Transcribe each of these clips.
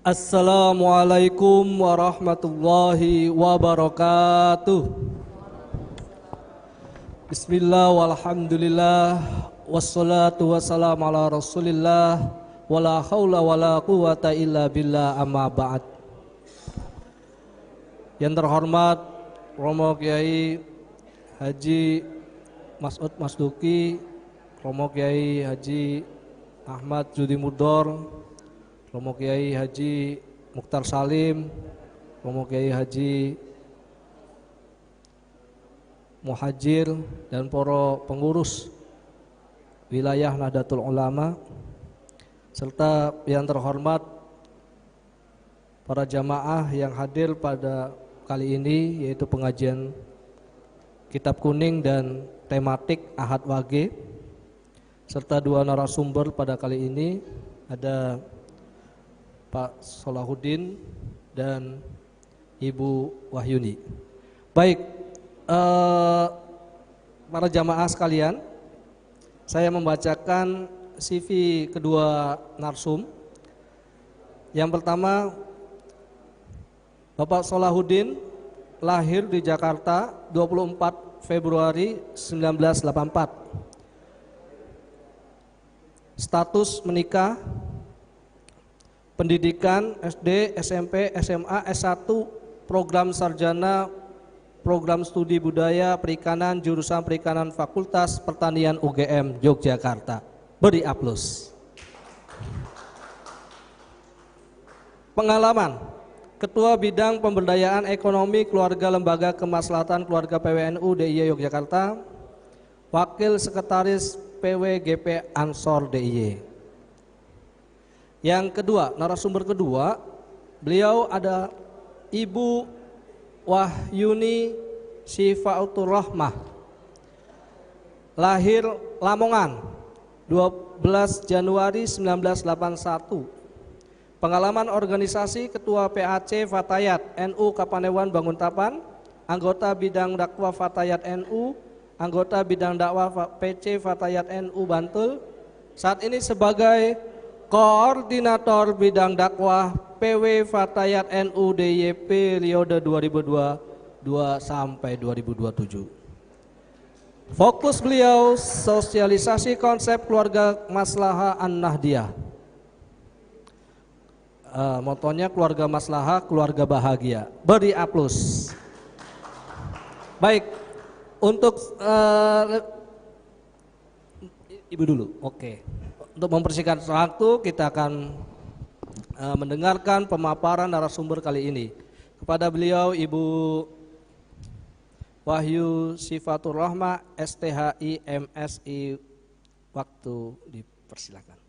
Assalamualaikum warahmatullahi wabarakatuh. Bismillah walhamdulillah wassalatu wassalamu ala rasulillah wala hawla wala quwata illa billah amma ba'd. Yang terhormat Romo Kiai Haji Mas'ud Masduki, Romo Kiai Haji Ahmad Judi Mudor, Romo Kiai Haji Mukhtar Salim, Romo Kiai Haji Muhajir, dan para pengurus wilayah Nahdlatul Ulama, serta yang terhormat para jamaah yang hadir pada kali ini, yaitu pengajian Kitab Kuning dan tematik Ahad Wage, serta dua narasumber pada kali ini, ada Pak Solahuddin dan Ibu Wahyuni. Baik, para jamaah sekalian, saya membacakan CV kedua narsum. Yang pertama, Bapak Solahuddin lahir di Jakarta 24 Februari 1984. Status menikah. Pendidikan SD, SMP, SMA, S1, program sarjana, program studi budaya perikanan, jurusan perikanan Fakultas Pertanian UGM Yogyakarta. Beri aplaus. Pengalaman: Ketua Bidang Pemberdayaan Ekonomi Keluarga Lembaga Kemaslahatan Keluarga PWNU DIY Yogyakarta, Wakil Sekretaris PWGP Ansor DIY. Yang kedua, narasumber kedua, beliau ada Ibu Wahyuni Syifatul Rahmah, lahir Lamongan 12 Januari 1981. Pengalaman organisasi: Ketua PAC Fatayat NU Kapanewon Banguntapan, anggota bidang dakwah Fatayat NU, anggota bidang dakwah PC Fatayat NU Bantul. Saat ini sebagai Koordinator Bidang Dakwah PW Fatayat NU DIY periode 2022 sampai 2027. Fokus beliau sosialisasi konsep keluarga maslahah an-nahdiyah. Motonya keluarga maslahah, keluarga bahagia. Beri aplaus. Baik, untuk Ibu dulu. Oke. Untuk mempersingkat waktu, kita akan mendengarkan pemaparan narasumber kali ini. Kepada beliau, Ibu Wahyu Syifatul Rahmah, STHI MSI, waktu dipersilakan.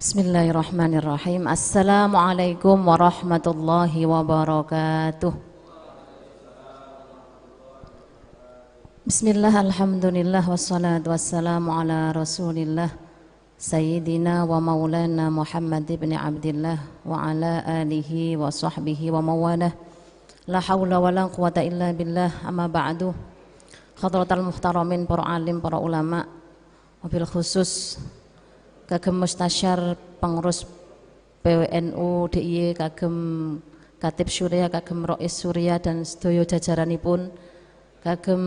Bismillahirrahmanirrahim. Assalamualaikum warahmatullahi wabarakatuh. Bismillah, alhamdulillah, wassalatu wassalamu ala rasulillah Sayyidina wa maulana Muhammad ibn Abdillah wa ala alihi wa sahbihi wa mawalah. La hawla wa la quwata illa billah, amma ba'du. Hadratal muhtaramin, para alim, para ulama, wabil khusus kagem mustasyar pengurus PWNU DIY, kagem Katib Syuriah, kagem Rois Syuriah dan sedaya jajaranipun, kagem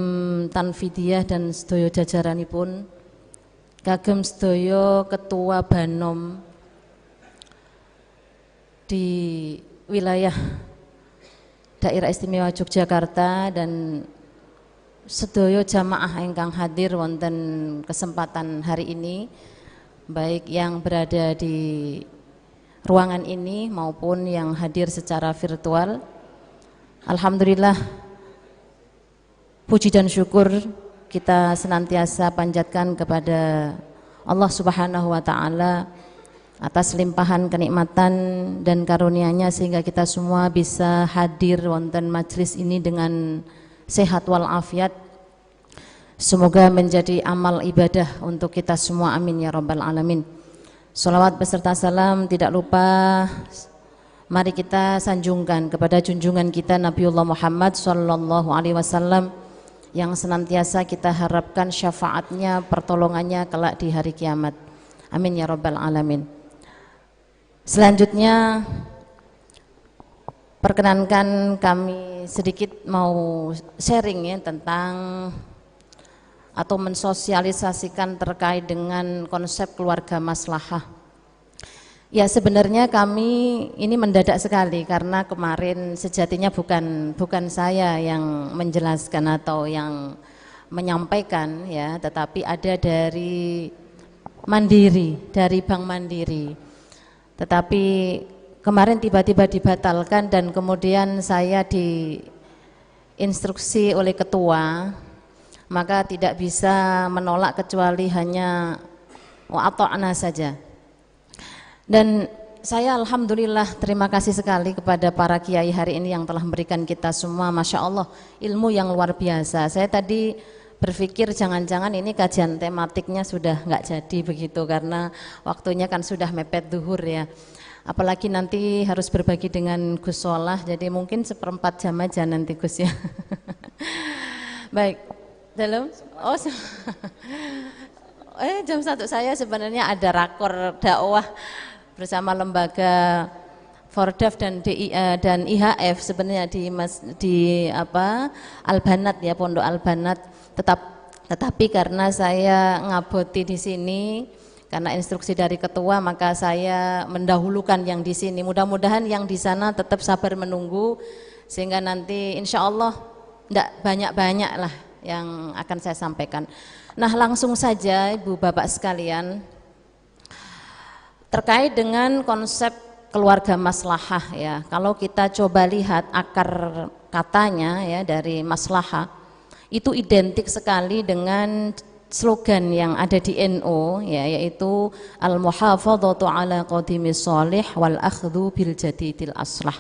Tanfidiyah dan sedaya jajaranipun, kagem sedaya ketua Banom di wilayah Daerah Istimewa Yogyakarta, dan sedaya jamaah ingkang hadir wonten kesempatan hari ini, baik yang berada di ruangan ini maupun yang hadir secara virtual. Alhamdulillah, puji dan syukur kita senantiasa panjatkan kepada Allah Subhanahu wa Ta'ala atas limpahan kenikmatan dan karunia-Nya sehingga kita semua bisa hadir wonten majelis ini dengan sehat walafiat. Semoga menjadi amal ibadah untuk kita semua, amin ya rabbal alamin. Salawat beserta salam tidak lupa mari kita sanjungkan kepada junjungan kita Nabiullah Muhammad sallallahu alaihi wasallam, yang senantiasa kita harapkan syafaatnya, pertolongannya kelak di hari kiamat. Amin ya rabbal alamin. Selanjutnya perkenankan kami sedikit mau sharing ya tentang atau mensosialisasikan terkait dengan konsep keluarga maslahah. Ya sebenarnya kami ini mendadak sekali karena kemarin sejatinya bukan saya yang menjelaskan atau yang menyampaikan ya, tetapi ada dari Mandiri, dari Bank Mandiri. Tetapi kemarin tiba-tiba dibatalkan dan kemudian saya diinstruksi oleh ketua, maka tidak bisa menolak kecuali hanya wa'ata'na saja. Dan saya alhamdulillah terima kasih sekali kepada para kiai hari ini yang telah memberikan kita semua, Masya Allah, ilmu yang luar biasa. Saya tadi berpikir jangan-jangan ini kajian tematiknya sudah nggak jadi begitu, karena waktunya kan sudah mepet zuhur ya. Apalagi nanti harus berbagi dengan Gus Solah, jadi mungkin 1/4 jam aja nanti Gus ya. Baik, dalam jam 1 saya sebenarnya ada rakor dakwah bersama lembaga Fordev dan dan IHF sebenarnya di Al-Banat ya, Pondok Al-Banat. Tetapi karena saya ngaboti di sini karena instruksi dari ketua, maka saya mendahulukan yang di sini. Mudah-mudahan yang di sana tetap sabar menunggu sehingga nanti insya Allah tidak banyak-banyak lah yang akan saya sampaikan. Nah langsung saja Ibu Bapak sekalian, terkait dengan konsep keluarga maslahah ya, kalau kita coba lihat akar katanya ya dari maslahah itu identik sekali dengan slogan yang ada di NU ya, yaitu al-muhafadzatu ala qadimis sholih wal akhdhu bil jadidil aslah.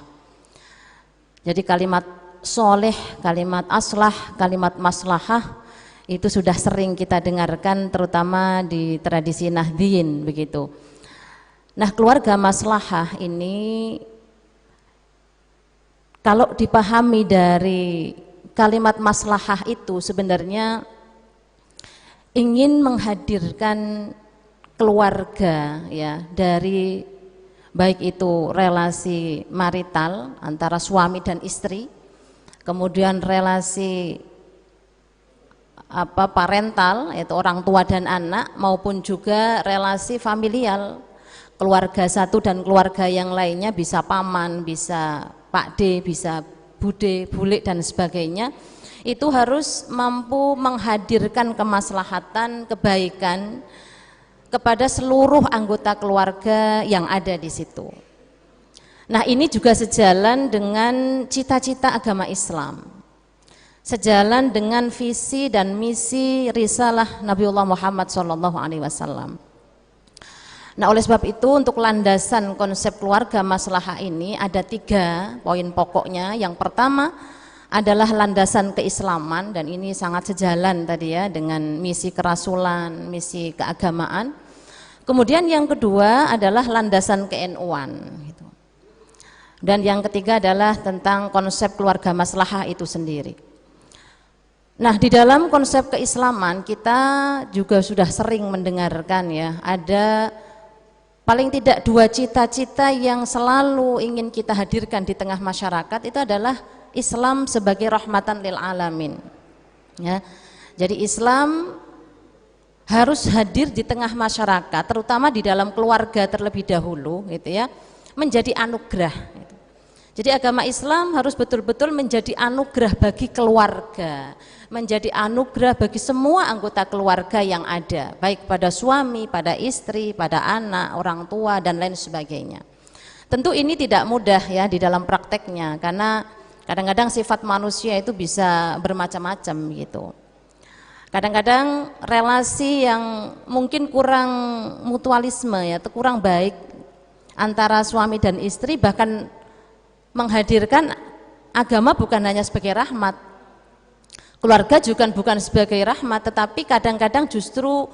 Jadi kalimat sholih, kalimat aslah, kalimat maslahah itu sudah sering kita dengarkan terutama di tradisi Nahdliyin begitu. Nah keluarga maslahah ini kalau dipahami dari kalimat maslahah itu sebenarnya ingin menghadirkan keluarga ya, dari baik itu relasi marital antara suami dan istri, kemudian relasi parental yaitu orang tua dan anak, maupun juga relasi familial, keluarga satu dan keluarga yang lainnya, bisa paman, bisa pakde, bisa bude, bule dan sebagainya. Itu harus mampu menghadirkan kemaslahatan, kebaikan kepada seluruh anggota keluarga yang ada di situ. Nah ini juga sejalan dengan cita-cita agama Islam, sejalan dengan visi dan misi risalah Nabiullah Muhammad SAW. Nah oleh sebab itu untuk landasan konsep keluarga maslahah ini ada 3 poin pokoknya. Yang pertama adalah landasan keislaman, dan ini sangat sejalan tadi ya dengan misi kerasulan, misi keagamaan. Kemudian yang kedua adalah landasan ke-NU-an gitu. Dan yang ketiga adalah tentang konsep keluarga maslahah itu sendiri. Nah di dalam konsep keislaman kita juga sudah sering mendengarkan ya, ada paling tidak 2 cita-cita yang selalu ingin kita hadirkan di tengah masyarakat. Itu adalah Islam sebagai rahmatan lil alamin ya. Jadi Islam harus hadir di tengah masyarakat, terutama di dalam keluarga terlebih dahulu gitu ya, menjadi anugerah gitu. Jadi agama Islam harus betul-betul menjadi anugerah bagi keluarga, menjadi anugerah bagi semua anggota keluarga yang ada, baik pada suami, pada istri, pada anak, orang tua dan lain sebagainya. Tentu ini tidak mudah ya di dalam prakteknya, karena kadang-kadang sifat manusia itu bisa bermacam-macam gitu. Kadang-kadang relasi yang mungkin kurang mutualisme ya, atau kurang baik antara suami dan istri, bahkan menghadirkan agama bukan hanya sebagai rahmat, keluarga juga bukan sebagai rahmat, tetapi kadang-kadang justru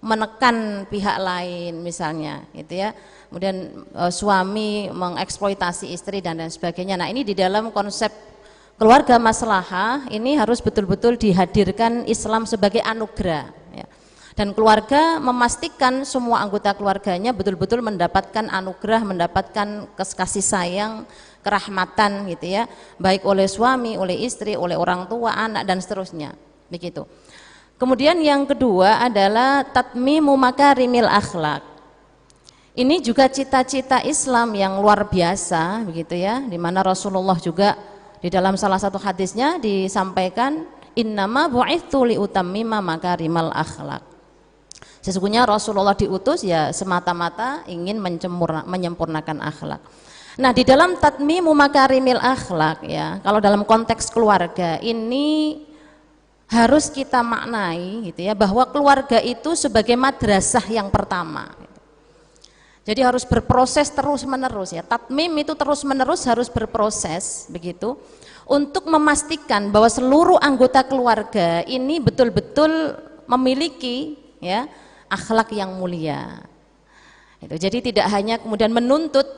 menekan pihak lain misalnya gitu ya. Kemudian suami mengeksploitasi istri dan lain sebagainya. Nah ini di dalam konsep keluarga maslahah ini harus betul-betul dihadirkan Islam sebagai anugerah ya. Dan keluarga memastikan semua anggota keluarganya betul-betul mendapatkan anugerah, mendapatkan kasih sayang, kerahmatan gitu ya, baik oleh suami, oleh istri, oleh orang tua, anak dan seterusnya. Begitu. Kemudian yang kedua adalah tatmimu makarimil akhlak. Ini juga cita-cita Islam yang luar biasa begitu ya, di mana Rasulullah juga di dalam salah satu hadisnya disampaikan innama bu'itsu liutammima makarimal akhlak. Sesungguhnya Rasulullah diutus ya semata-mata ingin menyempurnakan akhlak. Nah, di dalam tatmimu makarimil akhlak ya, kalau dalam konteks keluarga ini harus kita maknai gitu ya, bahwa keluarga itu sebagai madrasah yang pertama. Jadi harus berproses terus-menerus ya. Tatmim itu terus-menerus harus berproses begitu untuk memastikan bahwa seluruh anggota keluarga ini betul-betul memiliki ya akhlak yang mulia. Jadi tidak hanya kemudian menuntut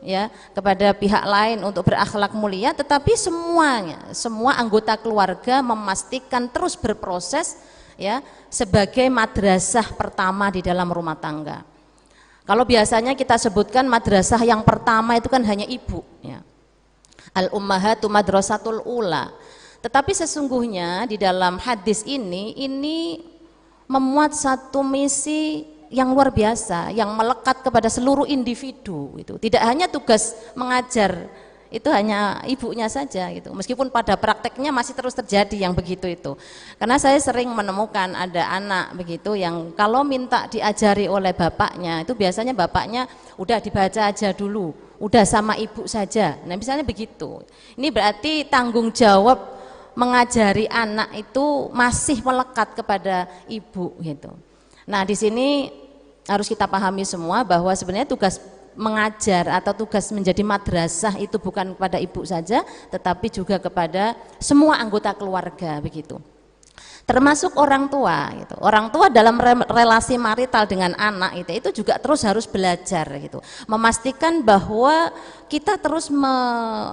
ya kepada pihak lain untuk berakhlak mulia, tetapi semuanya, semua anggota keluarga memastikan terus berproses ya sebagai madrasah pertama di dalam rumah tangga. Kalau biasanya kita sebutkan madrasah yang pertama itu kan hanya ibu ya. Al-ummahatu madrasatul ula. Tetapi sesungguhnya di dalam hadis ini memuat satu misi yang luar biasa, yang melekat kepada seluruh individu itu. Tidak hanya tugas mengajar itu hanya ibunya saja gitu. Meskipun pada prakteknya masih terus terjadi yang begitu itu. Karena saya sering menemukan ada anak begitu yang kalau minta diajari oleh bapaknya, itu biasanya bapaknya udah dibaca aja dulu, udah sama ibu saja. Nah, misalnya begitu. Ini berarti tanggung jawab mengajari anak itu masih melekat kepada ibu gitu. Nah, di sini harus kita pahami semua bahwa sebenarnya tugas mengajar atau tugas menjadi madrasah itu bukan kepada ibu saja, tetapi juga kepada semua anggota keluarga begitu. Termasuk orang tua gitu. Orang tua dalam relasi marital dengan anak itu juga terus harus belajar gitu. Memastikan bahwa kita terus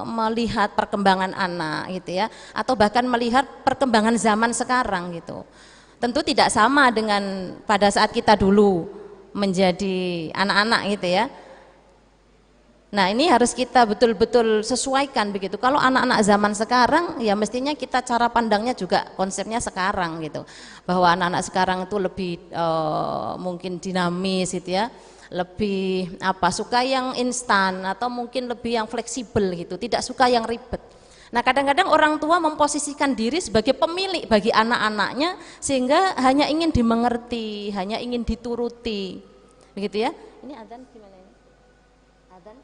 melihat perkembangan anak gitu ya, atau bahkan melihat perkembangan zaman sekarang gitu. Tentu tidak sama dengan pada saat kita dulu menjadi anak-anak gitu ya. Nah, ini harus kita betul-betul sesuaikan begitu. Kalau anak-anak zaman sekarang ya mestinya kita cara pandangnya juga konsepnya sekarang gitu. Bahwa anak-anak sekarang itu lebih mungkin dinamis gitu ya. Lebih suka yang instan atau mungkin lebih yang fleksibel gitu, tidak suka yang ribet. Nah, kadang-kadang orang tua memposisikan diri sebagai pemilik bagi anak-anaknya sehingga hanya ingin dimengerti, hanya ingin dituruti. Begitu ya. Ini adzan gimana ini? Adzan?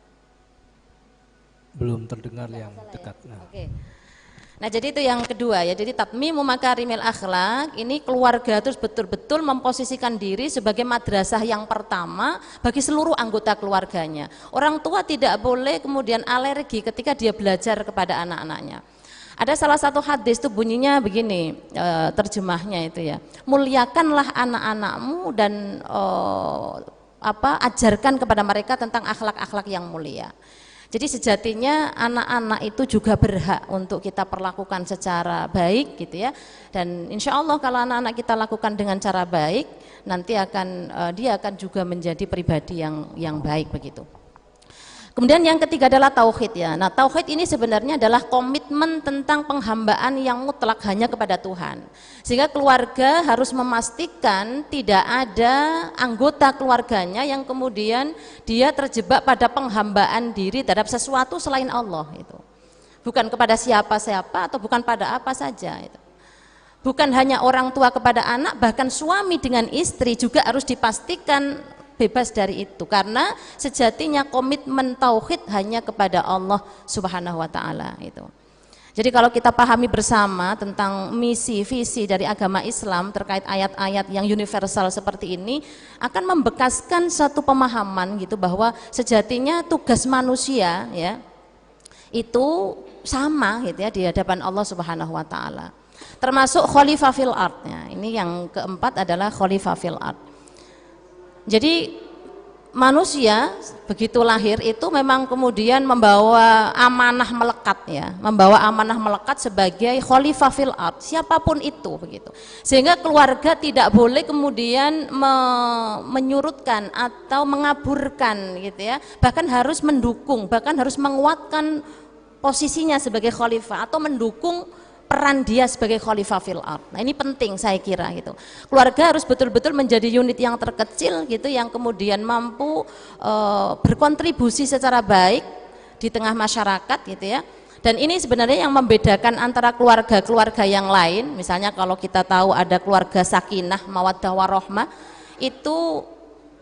Belum terdengar yang dekat. Ya? Oke. Nah, jadi itu yang kedua ya. Jadi tatmimu makarimil akhlak, ini keluarga terus betul-betul memposisikan diri sebagai madrasah yang pertama bagi seluruh anggota keluarganya. Orang tua tidak boleh kemudian alergi ketika dia belajar kepada anak-anaknya. Ada salah satu hadis itu bunyinya begini, terjemahnya itu ya. Muliakanlah anak-anakmu dan ajarkan kepada mereka tentang akhlak-akhlak yang mulia. Jadi sejatinya anak-anak itu juga berhak untuk kita perlakukan secara baik gitu ya. Dan insya Allah kalau anak-anak kita lakukan dengan cara baik, nanti dia akan juga menjadi pribadi yang baik begitu. Kemudian yang ketiga adalah tauhid ya. Nah, tauhid ini sebenarnya adalah komitmen tentang penghambaan yang mutlak hanya kepada Tuhan. Sehingga keluarga harus memastikan tidak ada anggota keluarganya yang kemudian dia terjebak pada penghambaan diri terhadap sesuatu selain Allah itu. Bukan kepada siapa-siapa atau bukan pada apa saja itu. Bukan hanya orang tua kepada anak, bahkan suami dengan istri juga harus dipastikan bebas dari itu, karena sejatinya komitmen tauhid hanya kepada Allah Subhanahu wa taala itu. Jadi kalau kita pahami bersama tentang misi visi dari agama Islam terkait ayat-ayat yang universal seperti ini akan membekaskan satu pemahaman gitu bahwa sejatinya tugas manusia ya itu sama gitu ya di hadapan Allah Subhanahu wa taala. Termasuk khalifah fil ard ya. Ini yang keempat adalah khalifah fil ard. Jadi manusia begitu lahir itu memang kemudian membawa amanah melekat ya, membawa amanah melekat sebagai khalifah fil ard, siapapun itu begitu. Sehingga keluarga tidak boleh kemudian menyurutkan atau mengaburkan gitu ya, bahkan harus mendukung, bahkan harus menguatkan posisinya sebagai khalifah atau mendukung peran dia sebagai khalifah fil ard. Nah, ini penting saya kira gitu. Keluarga harus betul-betul menjadi unit yang terkecil gitu yang kemudian mampu berkontribusi secara baik di tengah masyarakat gitu ya. Dan ini sebenarnya yang membedakan antara keluarga-keluarga yang lain. Misalnya kalau kita tahu ada keluarga sakinah, mawaddah warahmah, itu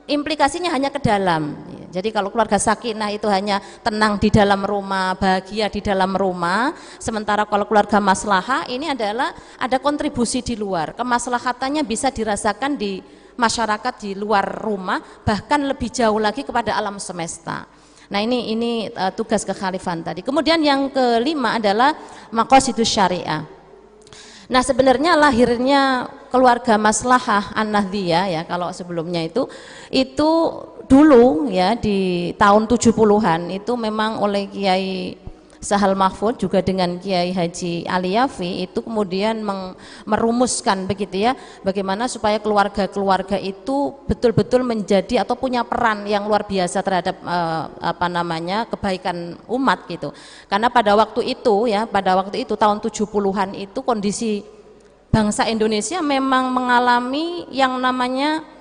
implikasinya hanya ke dalam. Jadi kalau keluarga sakinah itu hanya tenang di dalam rumah, bahagia di dalam rumah, sementara kalau keluarga maslahah ini adalah ada kontribusi di luar, kemaslahatannya bisa dirasakan di masyarakat di luar rumah, bahkan lebih jauh lagi kepada alam semesta. Nah ini tugas kekhalifahan tadi. Kemudian yang kelima adalah maqasidus syariah. Nah sebenarnya lahirnya keluarga maslahah an-nahdhiyah ya, kalau sebelumnya itu dulu ya di tahun 70-an itu memang oleh Kiai Sahal Mahfud juga dengan Kiai Haji Ali Yafi itu kemudian merumuskan begitu ya, bagaimana supaya keluarga-keluarga itu betul-betul menjadi atau punya peran yang luar biasa terhadap kebaikan umat gitu. Karena pada waktu itu tahun 70-an itu kondisi bangsa Indonesia memang mengalami yang namanya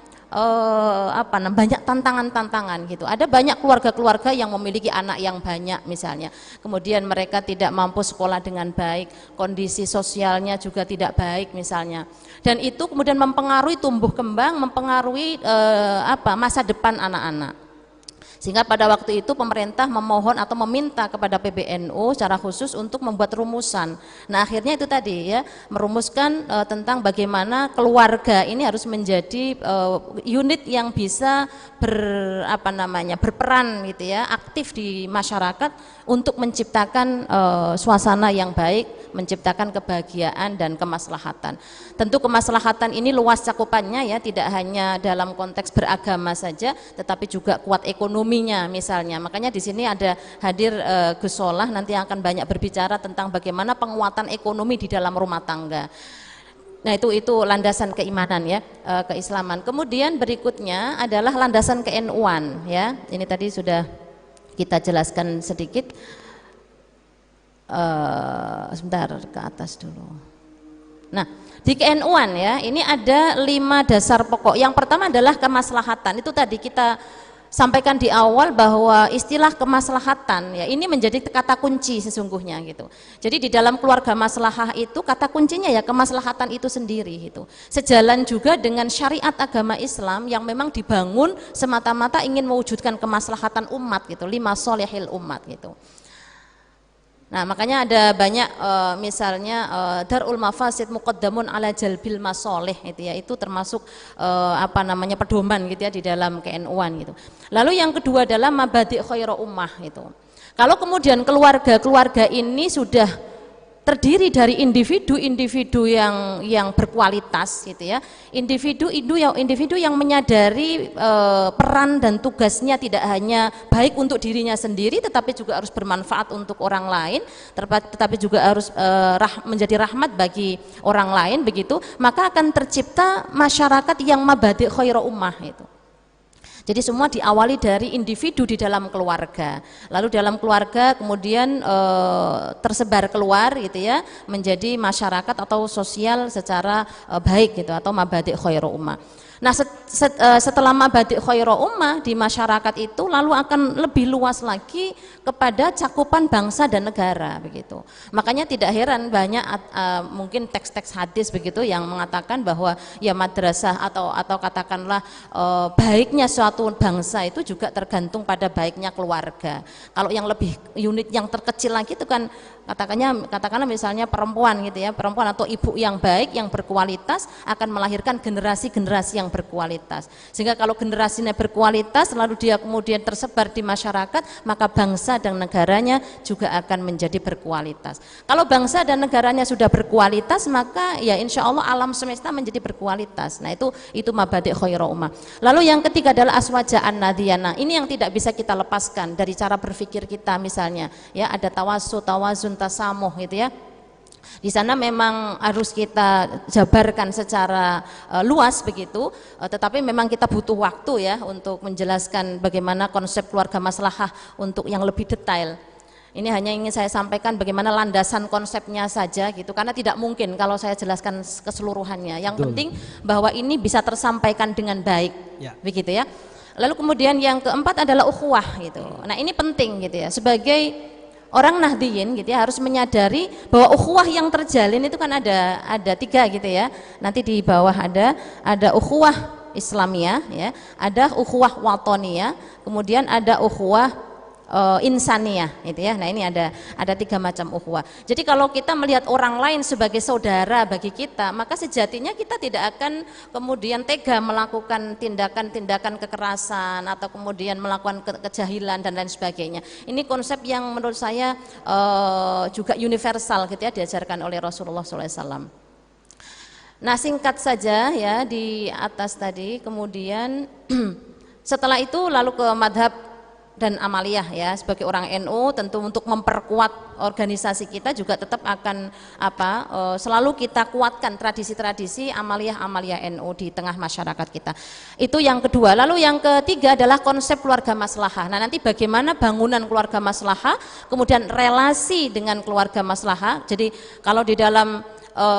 banyak tantangan-tantangan gitu. Ada banyak keluarga-keluarga yang memiliki anak yang banyak misalnya, kemudian mereka tidak mampu sekolah dengan baik, kondisi sosialnya juga tidak baik misalnya, dan itu kemudian mempengaruhi tumbuh kembang, mempengaruhi masa depan anak-anak. Sehingga pada waktu itu pemerintah memohon atau meminta kepada PBNU secara khusus untuk membuat rumusan. Nah akhirnya itu tadi ya, merumuskan tentang bagaimana keluarga ini harus menjadi unit yang bisa berperan gitu ya, aktif di masyarakat untuk menciptakan suasana yang baik, menciptakan kebahagiaan dan kemaslahatan. Tentu kemaslahatan ini luas cakupannya ya, tidak hanya dalam konteks beragama saja, tetapi juga kuat ekonominya misalnya. Makanya di sini ada hadir Gus Solah nanti akan banyak berbicara tentang bagaimana penguatan ekonomi di dalam rumah tangga. Nah itu landasan keimanan ya, keislaman. Kemudian berikutnya adalah landasan ke-NU-an ya. Ini tadi sudah kita jelaskan sedikit. Sebentar ke atas dulu. Nah di ke-NU-an ya, ini ada 5 dasar pokok. Yang pertama adalah kemaslahatan. Itu tadi kita sampaikan di awal bahwa istilah kemaslahatan ya ini menjadi kata kunci sesungguhnya gitu. Jadi di dalam keluarga maslahah itu kata kuncinya ya kemaslahatan itu sendiri gitu. Sejalan juga dengan syariat agama Islam yang memang dibangun semata-mata ingin mewujudkan kemaslahatan umat gitu, lima sholihil umat gitu. Nah makanya ada banyak misalnya darul mafasid muqaddamun ala jalbil masoleh itu ya, itu termasuk pedoman gitu ya di dalam ke-NU-an gitu. Lalu yang kedua adalah mabadi' khairu ummah itu. Kalau kemudian keluarga ini sudah terdiri dari individu-individu yang berkualitas gitu ya, individu yang menyadari peran dan tugasnya tidak hanya baik untuk dirinya sendiri tetapi juga harus bermanfaat untuk orang lain, tetapi juga harus menjadi rahmat bagi orang lain begitu, maka akan tercipta masyarakat yang mabadi' khairu ummah itu. Jadi semua diawali dari individu di dalam keluarga, lalu dalam keluarga kemudian tersebar keluar gitu ya, menjadi masyarakat atau sosial secara baik gitu, atau mabadi' khairu ummah. Nah setelah mabadi' khairu ummah di masyarakat itu lalu akan lebih luas lagi kepada cakupan bangsa dan negara begitu. Makanya tidak heran banyak mungkin teks-teks hadis begitu yang mengatakan bahwa ya madrasah atau katakanlah baiknya suatu bangsa itu juga tergantung pada baiknya keluarga. Kalau yang lebih unit yang terkecil lagi itu kan katakanlah misalnya perempuan gitu ya, perempuan atau ibu yang baik, yang berkualitas akan melahirkan generasi-generasi yang berkualitas. Sehingga kalau generasinya berkualitas lalu dia kemudian tersebar di masyarakat, maka bangsa dan negaranya juga akan menjadi berkualitas. Kalau bangsa dan negaranya sudah berkualitas, maka ya insya Allah alam semesta menjadi berkualitas. Nah itu mabadi' khairu ummah. Lalu yang ketiga adalah aswajaan nadiyana. Ini yang tidak bisa kita lepaskan dari cara berpikir kita, misalnya ya ada tawazun, tasamuh gitu ya. Di sana memang harus kita jabarkan secara luas begitu, tetapi memang kita butuh waktu ya untuk menjelaskan bagaimana konsep keluarga maslahah untuk yang lebih detail. Ini hanya ingin saya sampaikan bagaimana landasan konsepnya saja gitu, karena tidak mungkin kalau saya jelaskan keseluruhannya. Yang penting bahwa ini bisa tersampaikan dengan baik, begitu ya. Lalu kemudian yang keempat adalah ukhuwah gitu. Nah ini penting gitu ya, sebagai orang Nahdiyin gitu ya harus menyadari bahwa ukhuwah yang terjalin itu kan ada tiga gitu ya. Nanti di bawah ada ukhuwah Islamiyah ya, ada ukhuwah watoniyah, kemudian ada ukhuwah insaniyah gitu ya. Nah ini ada tiga macam ukhuwah. Jadi kalau kita melihat orang lain sebagai saudara bagi kita, maka sejatinya kita tidak akan kemudian tega melakukan tindakan-tindakan kekerasan atau kemudian melakukan kejahilan dan lain sebagainya. Ini konsep yang menurut saya juga universal gitu ya, diajarkan oleh Rasulullah SAW. Nah singkat saja ya di atas tadi, kemudian setelah itu lalu ke madhab dan amaliyah ya. Sebagai orang NU tentu untuk memperkuat organisasi kita juga tetap akan selalu kita kuatkan tradisi-tradisi amaliyah NU di tengah masyarakat kita. Itu yang kedua. Lalu yang ketiga adalah konsep keluarga maslahah. Nah nanti bagaimana bangunan keluarga maslahah, kemudian relasi dengan keluarga maslahah. Jadi kalau di dalam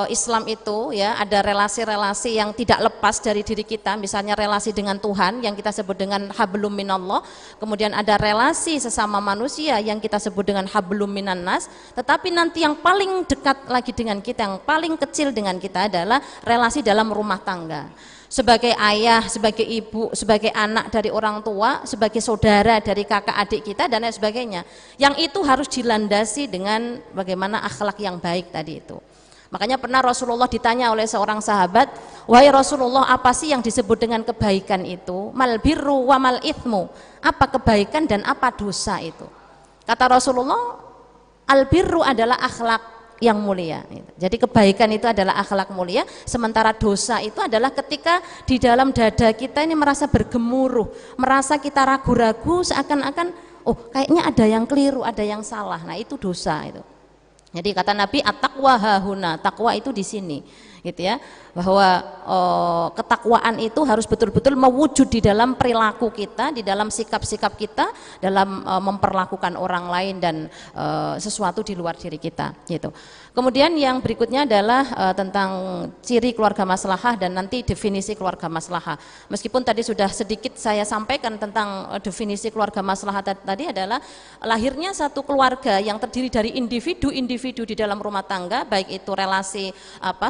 Islam itu ya ada relasi-relasi yang tidak lepas dari diri kita, misalnya relasi dengan Tuhan yang kita sebut dengan hablum minallah, kemudian ada relasi sesama manusia yang kita sebut dengan hablum minannas, tetapi nanti yang paling dekat lagi dengan kita, yang paling kecil dengan kita adalah relasi dalam rumah tangga. Sebagai ayah, sebagai ibu, sebagai anak dari orang tua, sebagai saudara dari kakak adik kita dan lain sebagainya. Yang itu harus dilandasi dengan bagaimana akhlak yang baik tadi itu. Makanya pernah Rasulullah ditanya oleh seorang sahabat, wahai Rasulullah, apa sih yang disebut dengan kebaikan itu? Mal birru wa mal ithmu. Apa kebaikan dan apa dosa itu? Kata Rasulullah, al birru adalah akhlak yang mulia. Jadi kebaikan itu adalah akhlak mulia, sementara dosa itu adalah ketika di dalam dada kita ini merasa bergemuruh, merasa kita ragu-ragu, seakan-akan oh kayaknya ada yang keliru, ada yang salah. Nah itu dosa itu. Jadi kata Nabi, at-taqwa hahuna, takwa itu di sini, gitu ya, bahwa ketakwaan itu harus betul-betul mewujud di dalam perilaku kita, di dalam sikap-sikap kita, dalam memperlakukan orang lain dan sesuatu di luar diri kita, gitu. Kemudian yang berikutnya adalah tentang ciri keluarga maslahah dan nanti definisi keluarga maslahah. Meskipun tadi sudah sedikit saya sampaikan tentang definisi keluarga maslahah tadi adalah lahirnya satu keluarga yang terdiri dari individu di dalam rumah tangga, baik itu relasi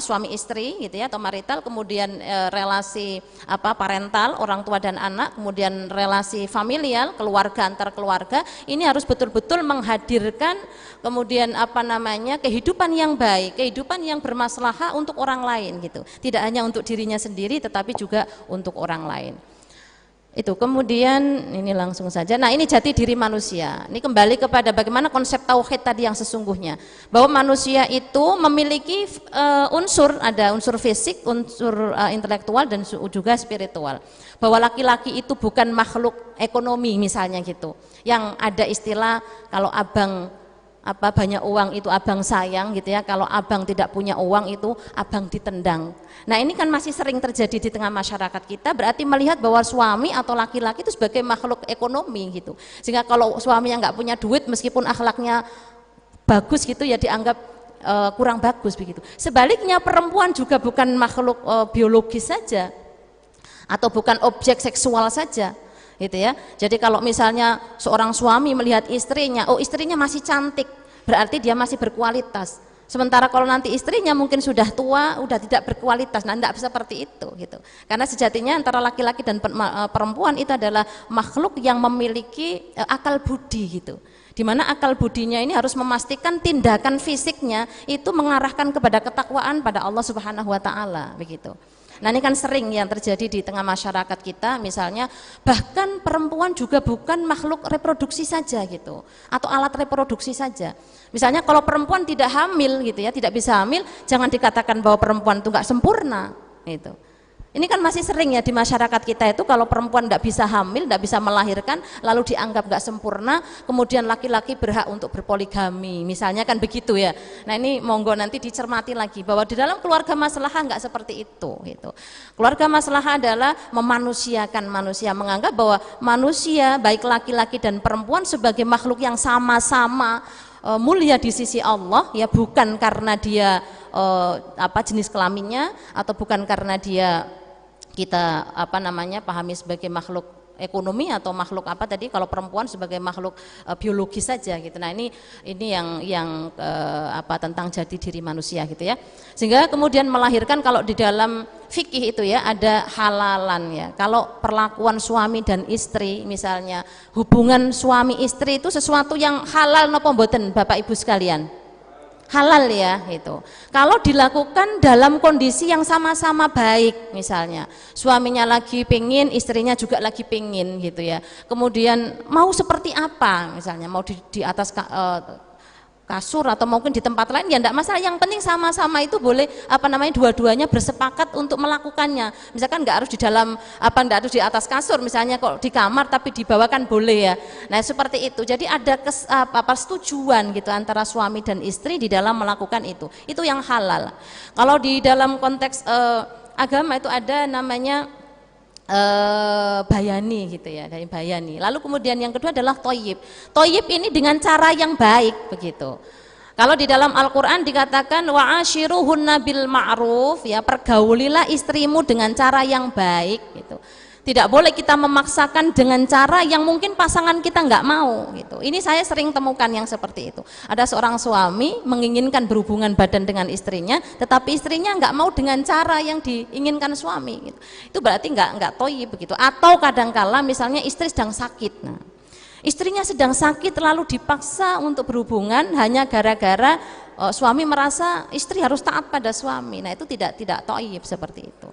suami istri gitu ya atau marital, kemudian relasi parental, orang tua dan anak, kemudian relasi familial, keluarga antar keluarga. Ini harus betul-betul menghadirkan kemudian kehidupan yang baik, kehidupan yang bermaslahah untuk orang lain gitu. Tidak hanya untuk dirinya sendiri tetapi juga untuk orang lain. Itu kemudian ini langsung saja. Nah, ini jati diri manusia. Ini kembali kepada bagaimana konsep tauhid tadi yang sesungguhnya. Bahwa manusia itu memiliki ada unsur fisik, unsur intelektual dan juga spiritual. Bahwa laki-laki itu bukan makhluk ekonomi misalnya gitu. Yang ada istilah kalau abang banyak uang itu abang sayang gitu ya, kalau abang tidak punya uang itu abang ditendang. Nah ini kan masih sering terjadi di tengah masyarakat kita, berarti melihat bahwa suami atau laki-laki itu sebagai makhluk ekonomi gitu, sehingga kalau suaminya nggak punya duit meskipun akhlaknya bagus gitu ya dianggap kurang bagus begitu. Sebaliknya perempuan juga bukan makhluk biologis saja atau bukan objek seksual saja gitu ya. Jadi kalau misalnya seorang suami melihat istrinya, oh istrinya masih cantik, berarti dia masih berkualitas. Sementara kalau nanti istrinya mungkin sudah tua, udah tidak berkualitas, nah tidak seperti itu gitu. Karena sejatinya antara laki-laki dan perempuan itu adalah makhluk yang memiliki akal budi gitu. di mana akal budinya ini harus memastikan tindakan fisiknya itu mengarahkan kepada ketakwaan pada Allah Subhanahu wa taala, begitu. Nah, ini kan sering yang terjadi di tengah masyarakat kita, misalnya bahkan perempuan juga bukan makhluk reproduksi saja gitu, atau alat reproduksi saja. Misalnya kalau perempuan tidak hamil gitu ya, tidak bisa hamil, jangan dikatakan bahwa perempuan itu nggak sempurna gitu. Ini kan masih sering ya di masyarakat kita itu, kalau perempuan tidak bisa hamil, tidak bisa melahirkan, lalu dianggap nggak sempurna, kemudian laki-laki berhak untuk berpoligami, misalnya kan begitu ya. Nah, ini monggo nanti dicermati lagi bahwa di dalam keluarga maslahah nggak seperti itu. Gitu. Keluarga maslahah adalah memanusiakan manusia, menganggap bahwa manusia baik laki-laki dan perempuan sebagai makhluk yang sama-sama mulia di sisi Allah, ya bukan karena dia jenis kelaminnya, atau bukan karena dia kita pahami sebagai makhluk ekonomi atau makhluk kalau perempuan sebagai makhluk biologis saja gitu. Nah, ini yang tentang jati diri manusia gitu ya. Sehingga kemudian melahirkan, kalau di dalam fikih itu ya ada halalan ya. Kalau perlakuan suami dan istri, misalnya hubungan suami istri itu sesuatu yang halal napa mboten Bapak Ibu sekalian? Halal ya itu. Kalau dilakukan dalam kondisi yang sama-sama baik, misalnya suaminya lagi pengin, istrinya juga lagi pengin gitu ya. Kemudian mau seperti apa, misalnya mau di atas kasur atau mungkin di tempat lain, ya enggak masalah, yang penting sama-sama itu boleh dua-duanya bersepakat untuk melakukannya. Misalkan enggak harus di dalam enggak harus di atas kasur, misalnya kok di kamar tapi dibawakan boleh ya. Nah, seperti itu. Jadi ada persetujuan gitu antara suami dan istri di dalam melakukan itu. Itu yang halal. Kalau di dalam konteks agama itu ada namanya bayani gitu ya, dari bayani. Lalu kemudian yang kedua adalah toyib. Toyib ini dengan cara yang baik begitu. Kalau di dalam Al-Quran dikatakan wa'ashiruhunna bil ma'ruf, ya pergaulilah istrimu dengan cara yang baik gitu. Tidak boleh kita memaksakan dengan cara yang mungkin pasangan kita nggak mau gitu. Ini saya sering temukan yang seperti itu. Ada seorang suami menginginkan berhubungan badan dengan istrinya, tetapi istrinya nggak mau dengan cara yang diinginkan suami. Gitu. Itu berarti nggak toyib begitu. Atau kadangkala misalnya istri sedang sakit, nah, istrinya sedang sakit lalu dipaksa untuk berhubungan hanya gara-gara suami merasa istri harus taat pada suami. Nah, itu tidak toyib seperti itu.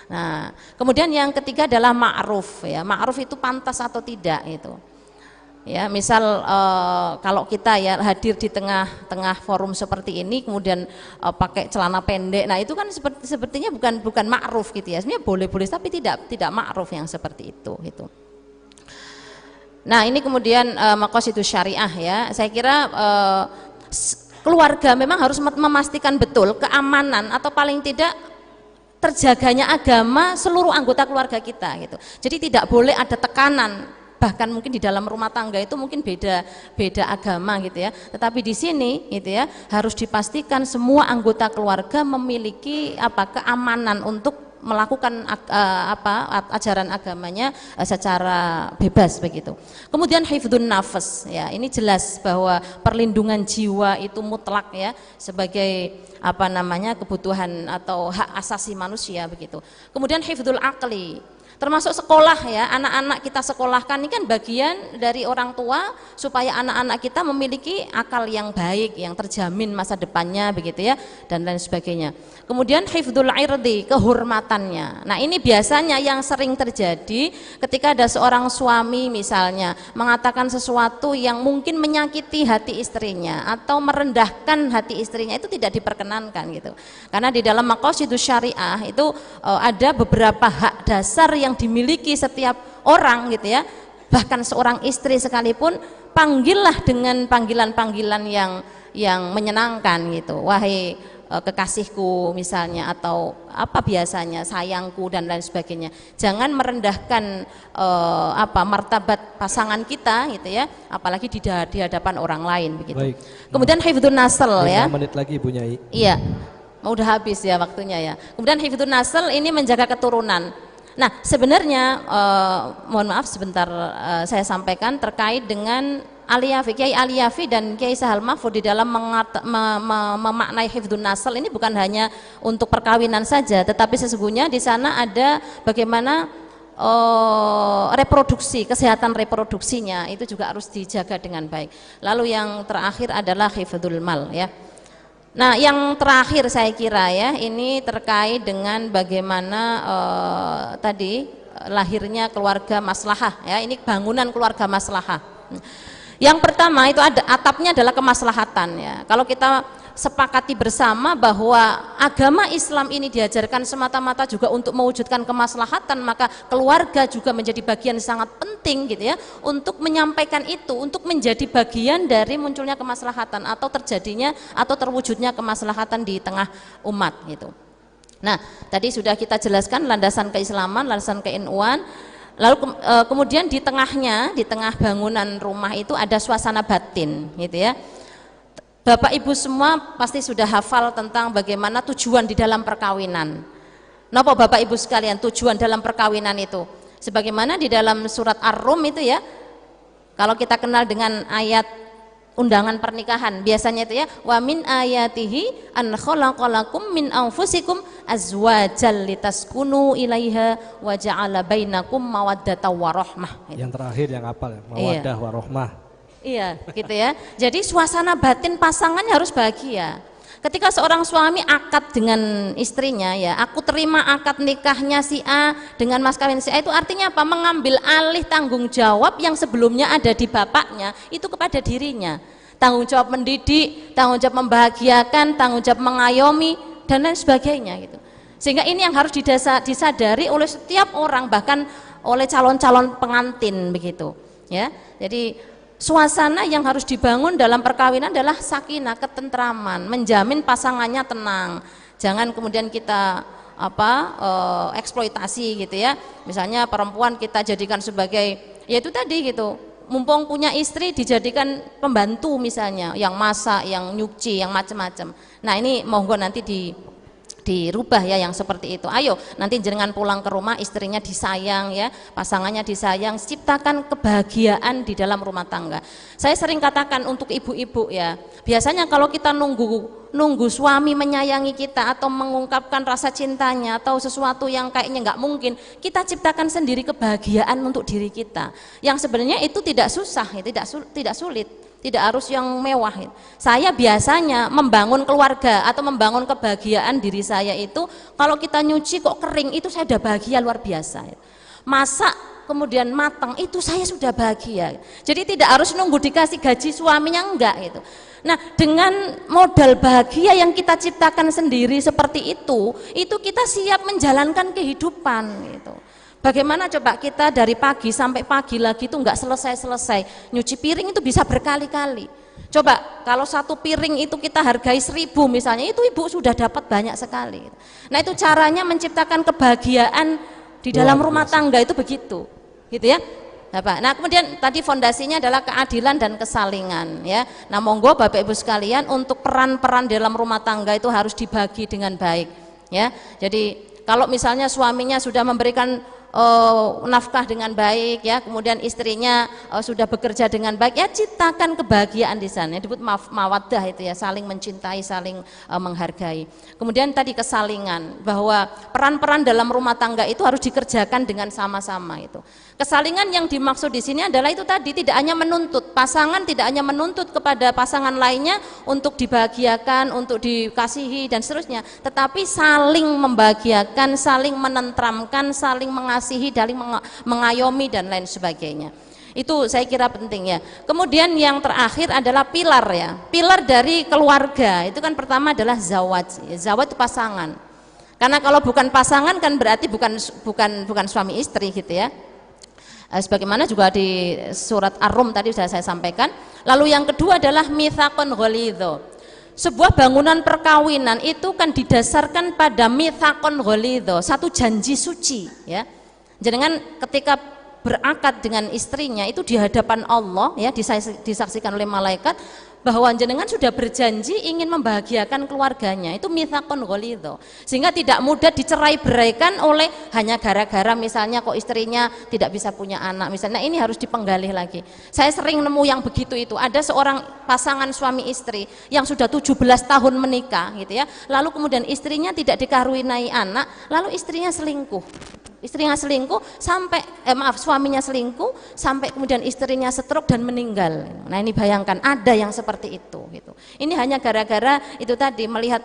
Nah, kemudian yang ketiga adalah ma'ruf ya. Ma'ruf itu pantas atau tidak itu. Ya, misal kalau kita ya hadir di tengah forum seperti ini kemudian pakai celana pendek. Nah, itu kan sepertinya bukan ma'ruf gitu ya. Sebenarnya boleh-boleh tapi tidak ma'ruf yang seperti itu gitu. Nah, ini kemudian maqasidus syariah ya. Saya kira keluarga memang harus memastikan betul keamanan atau paling tidak terjaganya agama seluruh anggota keluarga kita gitu. Jadi tidak boleh ada tekanan, bahkan mungkin di dalam rumah tangga itu mungkin beda agama gitu ya. Tetapi di sini gitu ya harus dipastikan semua anggota keluarga memiliki keamanan untuk melakukan ajaran agamanya secara bebas begitu. Kemudian hifdzun nafas ya, ini jelas bahwa perlindungan jiwa itu mutlak ya sebagai kebutuhan atau hak asasi manusia begitu. Kemudian hifdzul aqli, termasuk sekolah ya, anak-anak kita sekolahkan ini kan bagian dari orang tua supaya anak-anak kita memiliki akal yang baik, yang terjamin masa depannya begitu ya, dan lain sebagainya. Kemudian hifdzul irdi, kehormatannya. Nah, ini biasanya yang sering terjadi ketika ada seorang suami misalnya mengatakan sesuatu yang mungkin menyakiti hati istrinya atau merendahkan hati istrinya, itu tidak diperkenankan gitu. Karena di dalam maqasidus syariah itu ada beberapa hak dasar yang dimiliki setiap orang gitu ya, bahkan seorang istri sekalipun, panggillah dengan panggilan-panggilan yang menyenangkan gitu, wahai kekasihku misalnya, atau biasanya sayangku dan lain sebagainya. Jangan merendahkan martabat pasangan kita gitu ya, apalagi di hadapan orang lain begitu. Baik. Kemudian hifdzun nasl ya. 5 menit lagi Bu Nyai. Iya. Udah habis ya waktunya ya. Kemudian hifdzun nasl ini menjaga keturunan. Nah, sebenarnya mohon maaf sebentar saya sampaikan terkait dengan Kiai Aliyafi dan Kiai Sahal Mahfud di dalam memaknai hifdzun nasl ini bukan hanya untuk perkawinan saja, tetapi sesungguhnya di sana ada bagaimana reproduksi, kesehatan reproduksinya itu juga harus dijaga dengan baik. Lalu yang terakhir adalah hifdzul mal ya. Nah, yang terakhir saya kira ya, ini terkait dengan bagaimana tadi lahirnya keluarga maslahah ya, ini bangunan keluarga maslahah. Yang pertama itu ada atapnya adalah kemaslahatan ya. Kalau kita sepakati bersama bahwa agama Islam ini diajarkan semata-mata juga untuk mewujudkan kemaslahatan, maka keluarga juga menjadi bagian sangat penting gitu ya untuk menyampaikan itu, untuk menjadi bagian dari munculnya kemaslahatan atau terjadinya atau terwujudnya kemaslahatan di tengah umat gitu. Nah, tadi sudah kita jelaskan landasan keislaman, landasan ke-NU-an. Lalu kemudian di tengahnya, di tengah bangunan rumah itu ada suasana batin gitu ya. Bapak Ibu semua pasti sudah hafal tentang bagaimana tujuan di dalam perkawinan. Napa Bapak Ibu sekalian tujuan dalam perkawinan itu? Sebagaimana di dalam surat Ar-Rum itu ya, kalau kita kenal dengan ayat undangan pernikahan, biasanya itu ya, wa min ayatihi an khalaqalakum min anfusikum azwajal litaskunu ilaiha wa ja'ala bainakum mawaddatan warahmah. Yang terakhir yang hafal ya, mawaddah warahmah. Iya, gitu ya. Jadi suasana batin pasangannya harus bahagia. Ketika seorang suami akad dengan istrinya ya, aku terima akad nikahnya si A dengan mas kawin si A, itu artinya apa? Mengambil alih tanggung jawab yang sebelumnya ada di bapaknya itu kepada dirinya. Tanggung jawab mendidik, tanggung jawab membahagiakan, tanggung jawab mengayomi dan lain sebagainya gitu. Sehingga ini yang harus disadari oleh setiap orang, bahkan oleh calon-calon pengantin begitu ya. Jadi suasana yang harus dibangun dalam perkawinan adalah sakinah, ketentraman, menjamin pasangannya tenang. Jangan kemudian kita eksploitasi gitu ya. Misalnya perempuan kita jadikan sebagai ya itu tadi gitu. Mumpung punya istri dijadikan pembantu misalnya, yang masak, yang nyuci, yang macam-macam. Nah, ini monggo nanti dirubah ya yang seperti itu. Ayo nanti jenengan pulang ke rumah istrinya disayang ya, pasangannya disayang, ciptakan kebahagiaan di dalam rumah tangga. Saya sering katakan untuk ibu-ibu ya, biasanya kalau kita nunggu suami menyayangi kita atau mengungkapkan rasa cintanya atau sesuatu yang kayaknya nggak mungkin, kita ciptakan sendiri kebahagiaan untuk diri kita yang sebenarnya itu tidak susah, tidak sulit, tidak harus yang mewah. Saya biasanya membangun keluarga atau membangun kebahagiaan diri saya itu, kalau kita nyuci kok kering, itu saya sudah bahagia luar biasa. Masak kemudian matang, itu saya sudah bahagia. Jadi tidak harus nunggu dikasih gaji suaminya, enggak gitu. Nah, dengan modal bahagia yang kita ciptakan sendiri seperti itu kita siap menjalankan kehidupan gitu. Bagaimana coba kita dari pagi sampai pagi lagi itu enggak selesai-selesai, nyuci piring itu bisa berkali-kali. Coba kalau satu piring itu kita hargai 1.000 misalnya, itu ibu sudah dapat banyak sekali. Nah, itu caranya menciptakan kebahagiaan di dalam rumah tangga itu begitu, gitu ya. Nah, kemudian tadi fondasinya adalah keadilan dan kesalingan ya. Nah, monggo Bapak Ibu sekalian, untuk peran-peran dalam rumah tangga itu harus dibagi dengan baik ya. Jadi kalau misalnya suaminya sudah memberikan nafkah dengan baik ya, kemudian istrinya sudah bekerja dengan baik ya, ciptakan kebahagiaan di sana, disebut mawaddah itu ya, saling mencintai, saling menghargai. Kemudian tadi kesalingan, bahwa peran-peran dalam rumah tangga itu harus dikerjakan dengan sama-sama itu. Kesalingan yang dimaksud di sini adalah itu tadi, tidak hanya menuntut, pasangan tidak hanya menuntut kepada pasangan lainnya untuk dibahagiakan, untuk dikasihi dan seterusnya, tetapi saling membahagiakan, saling menentramkan, saling mengasihi, saling mengayomi dan lain sebagainya. Itu saya kira penting ya. Kemudian yang terakhir adalah pilar ya, pilar dari keluarga itu kan pertama adalah zawaj. Zawaj itu pasangan. Karena kalau bukan pasangan kan berarti bukan suami istri gitu ya. Sebagaimana juga di surat Ar-Rum tadi sudah saya sampaikan. Lalu yang kedua adalah mitsaqun ghalidho. Sebuah bangunan perkawinan itu kan didasarkan pada mitsaqun ghalidho, satu janji suci ya. Jangan ketika berakad dengan istrinya itu di hadapan Allah ya, disaksikan oleh malaikat bahwa jenengan sudah berjanji ingin membahagiakan keluarganya, itu mitsaqun ghalidho, sehingga tidak mudah dicerai-beraikan oleh hanya gara-gara misalnya kok istrinya tidak bisa punya anak misalnya. Ini harus dipenggalih lagi. Saya sering nemu yang begitu itu, ada seorang pasangan suami istri yang sudah 17 tahun menikah gitu ya, lalu kemudian istrinya tidak dikaruniai anak, lalu istrinya selingkuh. Istrinya selingkuh sampai suaminya selingkuh sampai kemudian istrinya stroke dan meninggal. Nah, ini bayangkan ada yang seperti itu gitu. Ini hanya gara-gara itu tadi melihat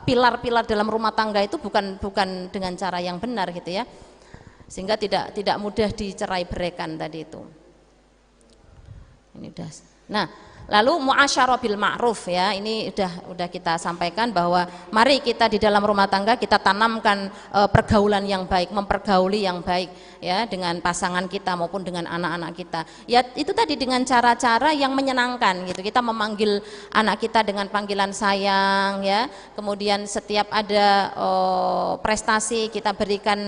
pilar-pilar dalam rumah tangga itu bukan dengan cara yang benar gitu ya. Sehingga tidak mudah dicerai beraikan tadi itu. Ini udah. Nah, lalu muasyarah bil ma'ruf ya, ini udah kita sampaikan bahwa mari kita di dalam rumah tangga kita tanamkan pergaulan yang baik, mempergauli yang baik ya dengan pasangan kita maupun dengan anak-anak kita. Ya itu tadi dengan cara-cara yang menyenangkan gitu. Kita memanggil anak kita dengan panggilan sayang ya. Kemudian setiap ada prestasi kita berikan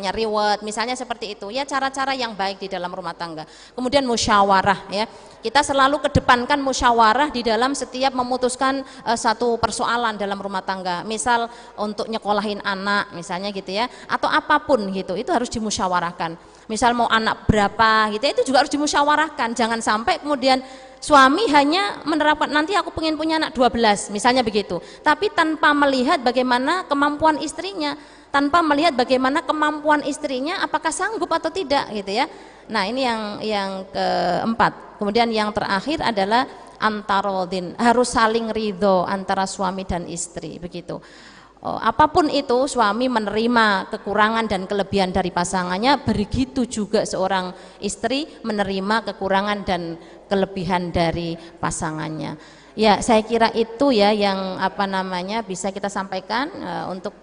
reward misalnya seperti itu. Ya cara-cara yang baik di dalam rumah tangga. Kemudian musyawarah ya. Kita selalu kedepankan musyawarah di dalam setiap memutuskan satu persoalan dalam rumah tangga. Misal untuk nyekolahin anak misalnya gitu ya, atau apapun gitu, itu harus dimusyawarahkan. Misal mau anak berapa gitu, itu juga harus dimusyawarahkan. Jangan sampai kemudian suami hanya menerapkan nanti aku pengen punya anak 12 misalnya begitu, tapi tanpa melihat bagaimana kemampuan istrinya, tanpa melihat bagaimana kemampuan istrinya apakah sanggup atau tidak gitu ya. Nah, ini yang keempat. Kemudian yang terakhir adalah antarodin, harus saling ridho antara suami dan istri begitu. Apapun itu suami menerima kekurangan dan kelebihan dari pasangannya, begitu juga seorang istri menerima kekurangan dan kelebihan dari pasangannya. Ya, saya kira itu ya yang bisa kita sampaikan untuk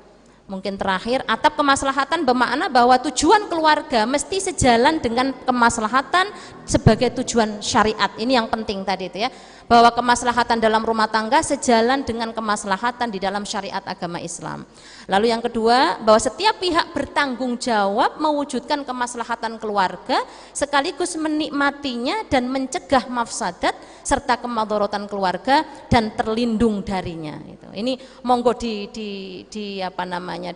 mungkin terakhir. Atap kemaslahatan bermakna bahwa tujuan keluarga mesti sejalan dengan kemaslahatan sebagai tujuan syariat. Ini yang penting tadi itu ya, bahwa kemaslahatan dalam rumah tangga sejalan dengan kemaslahatan di dalam syariat agama Islam. Lalu yang kedua, bahwa setiap pihak bertanggung jawab mewujudkan kemaslahatan keluarga sekaligus menikmatinya dan mencegah mafsadat serta kemadharatan keluarga dan terlindung darinya. Ini monggo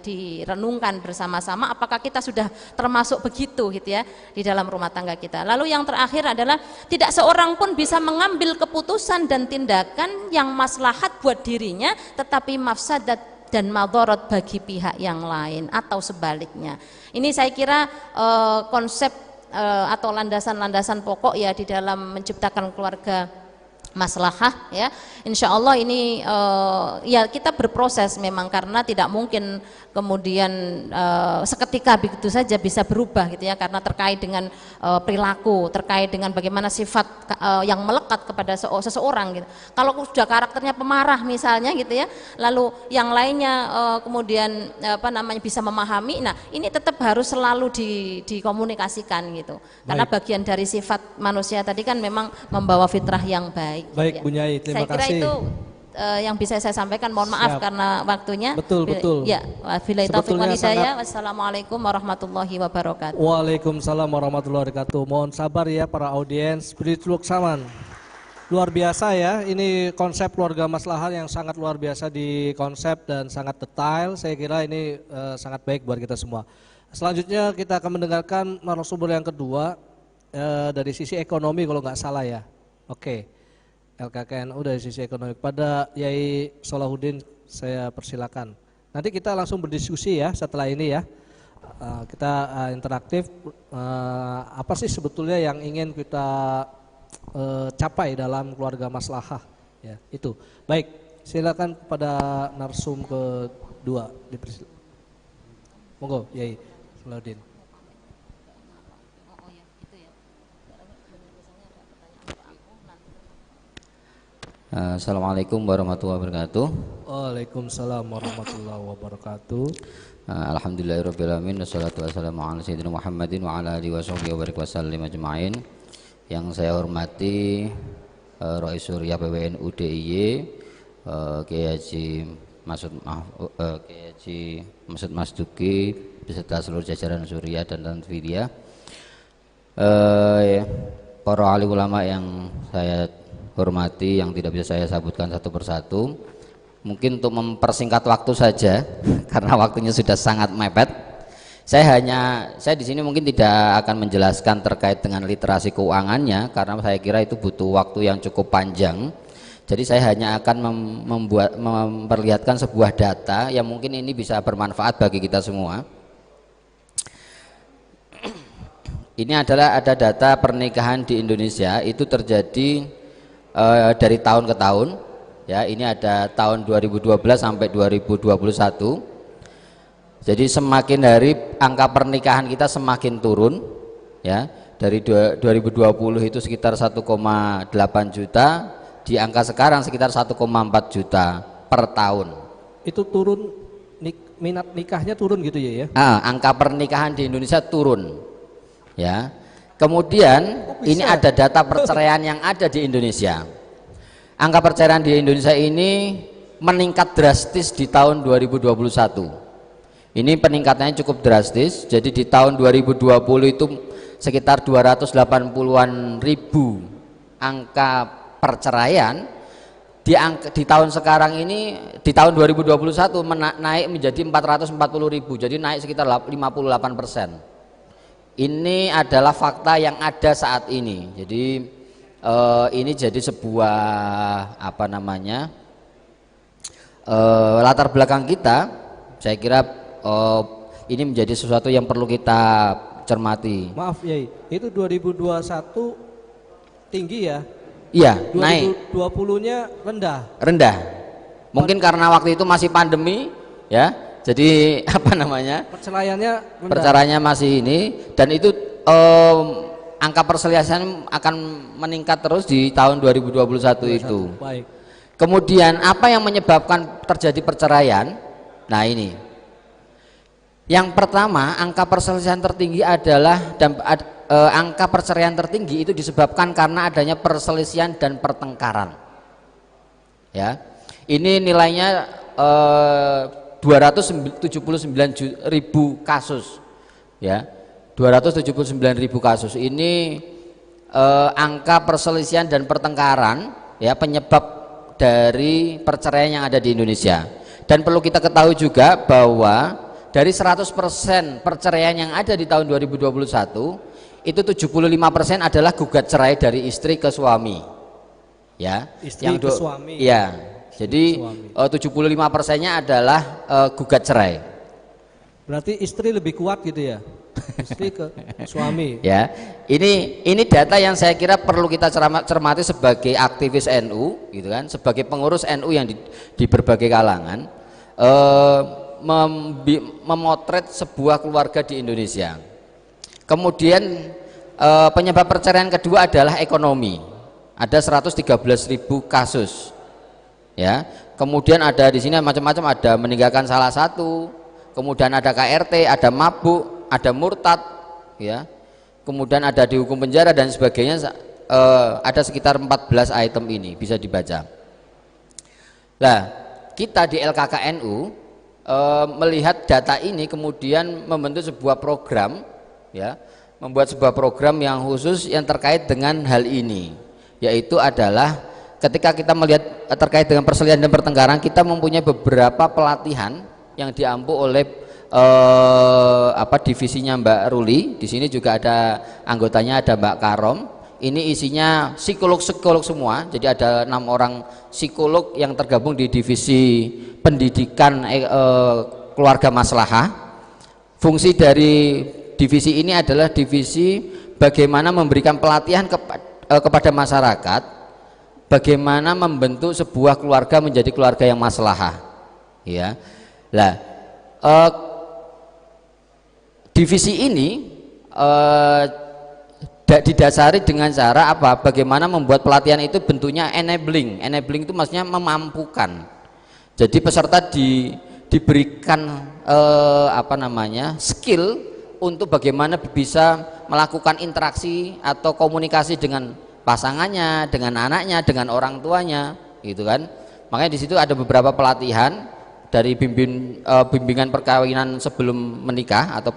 direnungkan bersama-sama apakah kita sudah termasuk begitu gitu ya di dalam rumah tangga kita. Lalu yang terakhir adalah tidak seorang pun bisa mengambil keputusan dan tindakan yang maslahat buat dirinya tetapi mafsadat dan madharat bagi pihak yang lain atau sebaliknya. Ini saya kira konsep atau landasan-landasan pokok ya di dalam menciptakan keluarga maslahah ya. Insya Allah ini ya kita berproses memang, karena tidak mungkin kemudian seketika begitu saja bisa berubah gitu ya, karena terkait dengan perilaku, terkait dengan bagaimana sifat yang melekat kepada seseorang gitu. Kalau sudah karakternya pemarah misalnya gitu ya, lalu yang lainnya kemudian bisa memahami, nah ini tetap harus selalu dikomunikasikan gitu. Karena bagian dari sifat manusia tadi kan memang membawa fitrah yang baik. Baik, Bu Nyai, terima kasih. Saya kira itu yang bisa saya sampaikan. Mohon maaf karena waktunya. Betul. Ya, wabillahi taufiq wal hidayah. Wassalamualaikum warahmatullahi wabarakatuh. Waalaikumsalam warahmatullahi wabarakatuh. Mohon sabar ya para audiens. Spiritual Saman. Luar biasa ya, ini konsep keluarga maslahah yang sangat luar biasa di konsep dan sangat detail. Saya kira ini sangat baik buat kita semua. Selanjutnya kita akan mendengarkan narasumber yang kedua dari sisi ekonomi kalau nggak salah ya. Oke. LKKNU dari sisi ekonomi. Pada Yai Solahuddin saya persilakan. Nanti kita langsung berdiskusi ya setelah ini ya. Kita interaktif. Apa sih sebetulnya yang ingin kita capai dalam keluarga maslahah? Ya, itu. Baik, silakan pada narsum kedua. Monggo Yai Solahuddin. Assalamualaikum warahmatullahi wabarakatuh. Waalaikumsalam warahmatullahi wabarakatuh. Alhamdulillahirabbil alamin, wassalatu wassalamu ala sayyidina Muhammadin wa ala alihi washabihi wa barik wasallim ajmain. Yang saya hormati Rais Surya PWNU DIY, Kiai Haji Masud Masduki beserta seluruh jajaran Surya dan Tanfidia, para alim ulama yang saya hormati yang tidak bisa saya sebutkan satu persatu. Mungkin untuk mempersingkat waktu saja karena waktunya sudah sangat mepet. Saya di sini mungkin tidak akan menjelaskan terkait dengan literasi keuangannya karena saya kira itu butuh waktu yang cukup panjang. Jadi saya hanya akan memperlihatkan sebuah data yang mungkin ini bisa bermanfaat bagi kita semua. Ini adalah ada data pernikahan di Indonesia itu terjadi dari tahun ke tahun. Ya, ini ada tahun 2012 sampai 2021. Jadi semakin hari angka pernikahan kita semakin turun. Ya, dari 2020 itu sekitar 1,8 juta, di angka sekarang sekitar 1,4 juta per tahun. Itu turun, minat nikahnya turun gitu ya? Angka pernikahan di Indonesia turun. Ya, kemudian ini ada data perceraian yang ada di Indonesia. Angka perceraian di Indonesia ini meningkat drastis di tahun 2021. Ini peningkatannya cukup drastis. Jadi di tahun 2020 itu sekitar 280-an ribu angka perceraian. Di tahun sekarang ini, di tahun 2021 naik menjadi 440 ribu. Jadi naik sekitar 58%. Ini adalah fakta yang ada saat ini. Jadi ini jadi sebuah apa namanya latar belakang kita. Saya kira ini menjadi sesuatu yang perlu kita cermati. Maaf Yai, itu 2021 tinggi ya? Iya, naik. 2020-nya Rendah. Mungkin karena waktu itu masih pandemi, ya. Jadi apa namanya? Perceraiannya masih ini, dan itu angka perselisihan akan meningkat terus di tahun 2021 itu. Baik. Kemudian apa yang menyebabkan terjadi perceraian? Nah ini. Yang pertama, angka perselisihan tertinggi adalah angka perceraian tertinggi itu disebabkan karena adanya perselisihan dan pertengkaran. Ya. Ini nilainya 279 ribu kasus, ya, 279 ribu kasus. Ini angka perselisihan dan pertengkaran, ya, penyebab dari perceraian yang ada di Indonesia. Dan perlu kita ketahui juga bahwa dari 100% perceraian yang ada di tahun 2021 itu 75% adalah gugat cerai dari istri ke suami, ya, istri ke suami, ya. Jadi 75%-nya adalah gugat cerai. Berarti istri lebih kuat gitu ya? Istri ke suami. Ya, ini data yang saya kira perlu kita cermati sebagai aktivis NU, gitu kan, sebagai pengurus NU yang di berbagai kalangan, memotret sebuah keluarga di Indonesia. Kemudian penyebab perceraian kedua adalah ekonomi. Ada 113.000 kasus. Ya, kemudian ada di sini macam-macam, ada meninggalkan salah satu, kemudian ada KRT, ada mabuk, ada murtad, ya, kemudian ada dihukum penjara dan sebagainya. Ada sekitar 14 item ini bisa dibaca. Nah, kita di LKKNU melihat data ini kemudian membentuk sebuah program, ya, membuat sebuah program yang khusus yang terkait dengan hal ini, yaitu adalah ketika kita melihat terkait dengan perselisihan dan pertengkaran, kita mempunyai beberapa pelatihan yang diampu oleh divisinya Mbak Ruli. Di sini juga ada anggotanya, ada Mbak Karom. Ini isinya psikolog-psikolog semua. Jadi ada 6 orang psikolog yang tergabung di divisi pendidikan keluarga maslahah. Fungsi dari divisi ini adalah divisi bagaimana memberikan pelatihan kepada masyarakat, bagaimana membentuk sebuah keluarga menjadi keluarga yang maslahah, ya. Lah, divisi ini didasari dengan cara apa? Bagaimana membuat pelatihan itu bentuknya enabling. Enabling itu maksudnya memampukan. Jadi peserta diberikan skill untuk bagaimana bisa melakukan interaksi atau komunikasi dengan pasangannya, dengan anaknya, dengan orang tuanya, gitu kan. Makanya di situ ada beberapa pelatihan dari bimbingan perkawinan sebelum menikah atau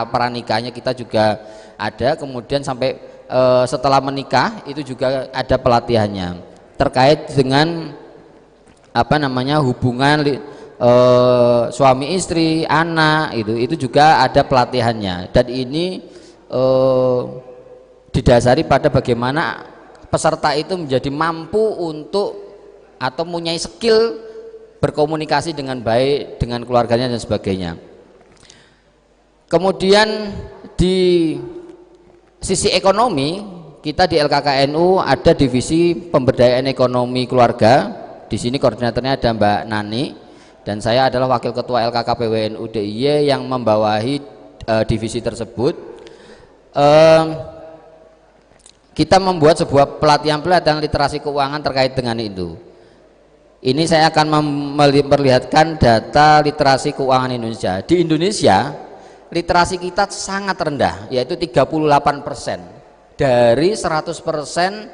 pranikahnya kita juga ada, kemudian sampai setelah menikah itu juga ada pelatihannya terkait dengan hubungan suami istri, anak, itu juga ada pelatihannya. Dan ini didasari pada bagaimana peserta itu menjadi mampu untuk atau mempunyai skill berkomunikasi dengan baik dengan keluarganya dan sebagainya. Kemudian di sisi ekonomi, kita di LKKNU ada divisi pemberdayaan ekonomi keluarga. Di sini koordinatornya ada Mbak Nani dan saya adalah wakil ketua LKKPWNU DIY yang membawahi divisi tersebut. Kita membuat sebuah pelatihan literasi keuangan terkait dengan itu. Ini saya akan memperlihatkan data literasi keuangan Indonesia. Di Indonesia literasi kita sangat rendah, yaitu 38% dari 100%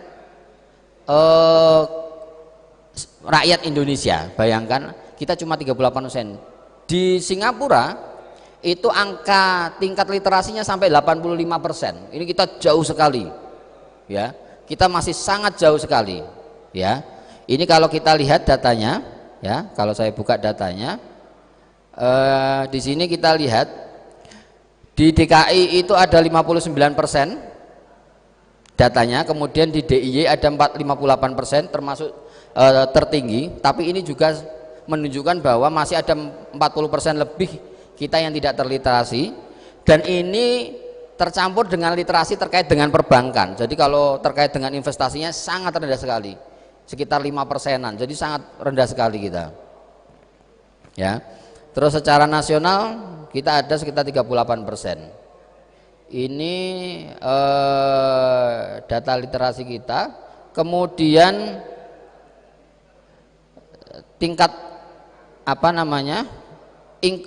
rakyat Indonesia. Bayangkan kita cuma 38%. Di Singapura itu angka tingkat literasinya sampai 85%. Ini kita jauh sekali, ya. Kita masih sangat jauh sekali, ya. Ini kalau kita lihat datanya, ya. Kalau saya buka datanya, di sini kita lihat di DKI itu ada 59% datanya, kemudian di DIY ada 58%, termasuk tertinggi, tapi ini juga menunjukkan bahwa masih ada 40% lebih kita yang tidak terliterasi, dan ini tercampur dengan literasi terkait dengan perbankan. Jadi kalau terkait dengan investasinya sangat rendah sekali, sekitar 5%-an, jadi sangat rendah sekali kita, ya. Terus secara nasional kita ada sekitar 38%. Ini data literasi kita. Kemudian tingkat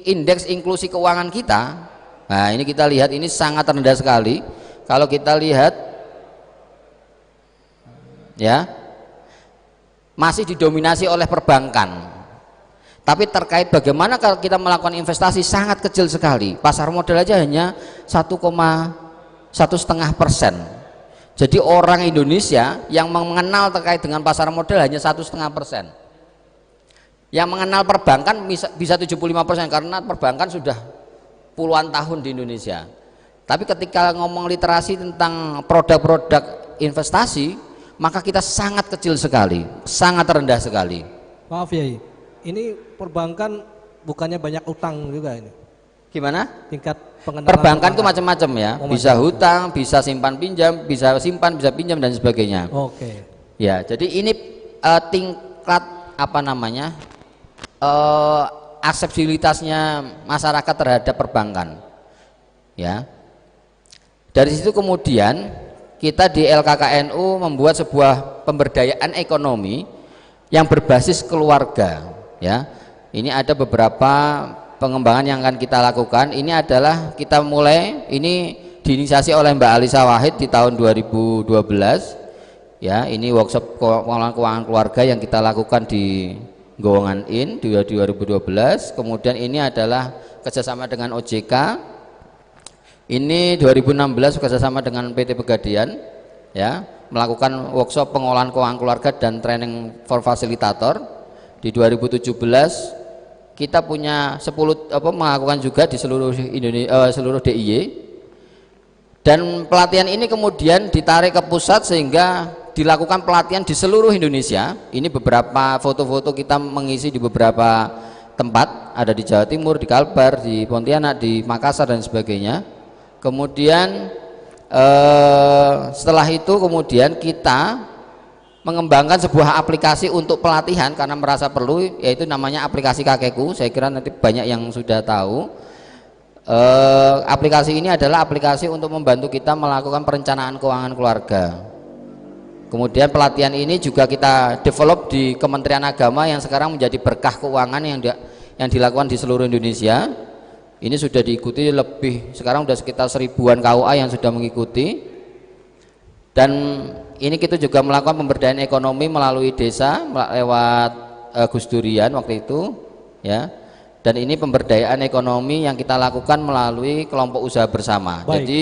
indeks inklusi keuangan kita, nah ini kita lihat ini sangat rendah sekali. Kalau kita lihat, ya, masih didominasi oleh perbankan. Tapi terkait bagaimana kalau kita melakukan investasi sangat kecil sekali. Pasar modal aja hanya 1,5%. Jadi orang Indonesia yang mengenal terkait dengan pasar modal hanya 1,5%. Yang mengenal perbankan bisa 75%, karena perbankan sudah puluhan tahun di Indonesia. Tapi ketika ngomong literasi tentang produk-produk investasi, maka kita sangat kecil sekali, sangat rendah sekali. Maaf ya, ini perbankan bukannya banyak utang juga ini? Gimana? Tingkat pengenalan perbankan itu macam-macam ya, bisa macam-macam. hutang, bisa simpan pinjam, bisa simpan, bisa pinjam dan sebagainya. Oke. Ya, jadi ini tingkat akseptabilitasnya masyarakat terhadap perbankan, ya. Dari situ kemudian kita di LKKNU membuat sebuah pemberdayaan ekonomi yang berbasis keluarga, ya. Ini ada beberapa pengembangan yang akan kita lakukan. Ini adalah kita mulai, ini diinisiasi oleh Mbak Alisa Wahid di tahun 2012, ya. Ini workshop pengelolaan keuangan keluarga yang kita lakukan di Gowongan In 2012. Kemudian ini adalah kerjasama dengan OJK. Ini 2016 kerjasama dengan PT Pegadaian, ya, melakukan workshop pengolahan keuangan keluarga dan training for fasilitator. Di 2017 kita punya 10 melakukan juga di seluruh Indonesia, seluruh DIY. Dan pelatihan ini kemudian ditarik ke pusat sehingga dilakukan pelatihan di seluruh Indonesia. Ini beberapa foto-foto kita mengisi di beberapa tempat, ada di Jawa Timur, di Kalbar, di Pontianak, di Makassar dan sebagainya. Kemudian setelah itu kemudian kita mengembangkan sebuah aplikasi untuk pelatihan karena merasa perlu, yaitu namanya aplikasi Kakekku. Saya kira nanti banyak yang sudah tahu. Aplikasi ini adalah aplikasi untuk membantu kita melakukan perencanaan keuangan keluarga. Kemudian pelatihan ini juga kita develop di Kementerian Agama yang sekarang menjadi berkah keuangan yang dilakukan di seluruh Indonesia. Ini sudah diikuti sekarang sudah sekitar 1000-an KUA yang sudah mengikuti. Dan ini kita juga melakukan pemberdayaan ekonomi melalui desa lewat Gus Durian waktu itu, ya. Dan ini pemberdayaan ekonomi yang kita lakukan melalui kelompok usaha bersama. Baik. Jadi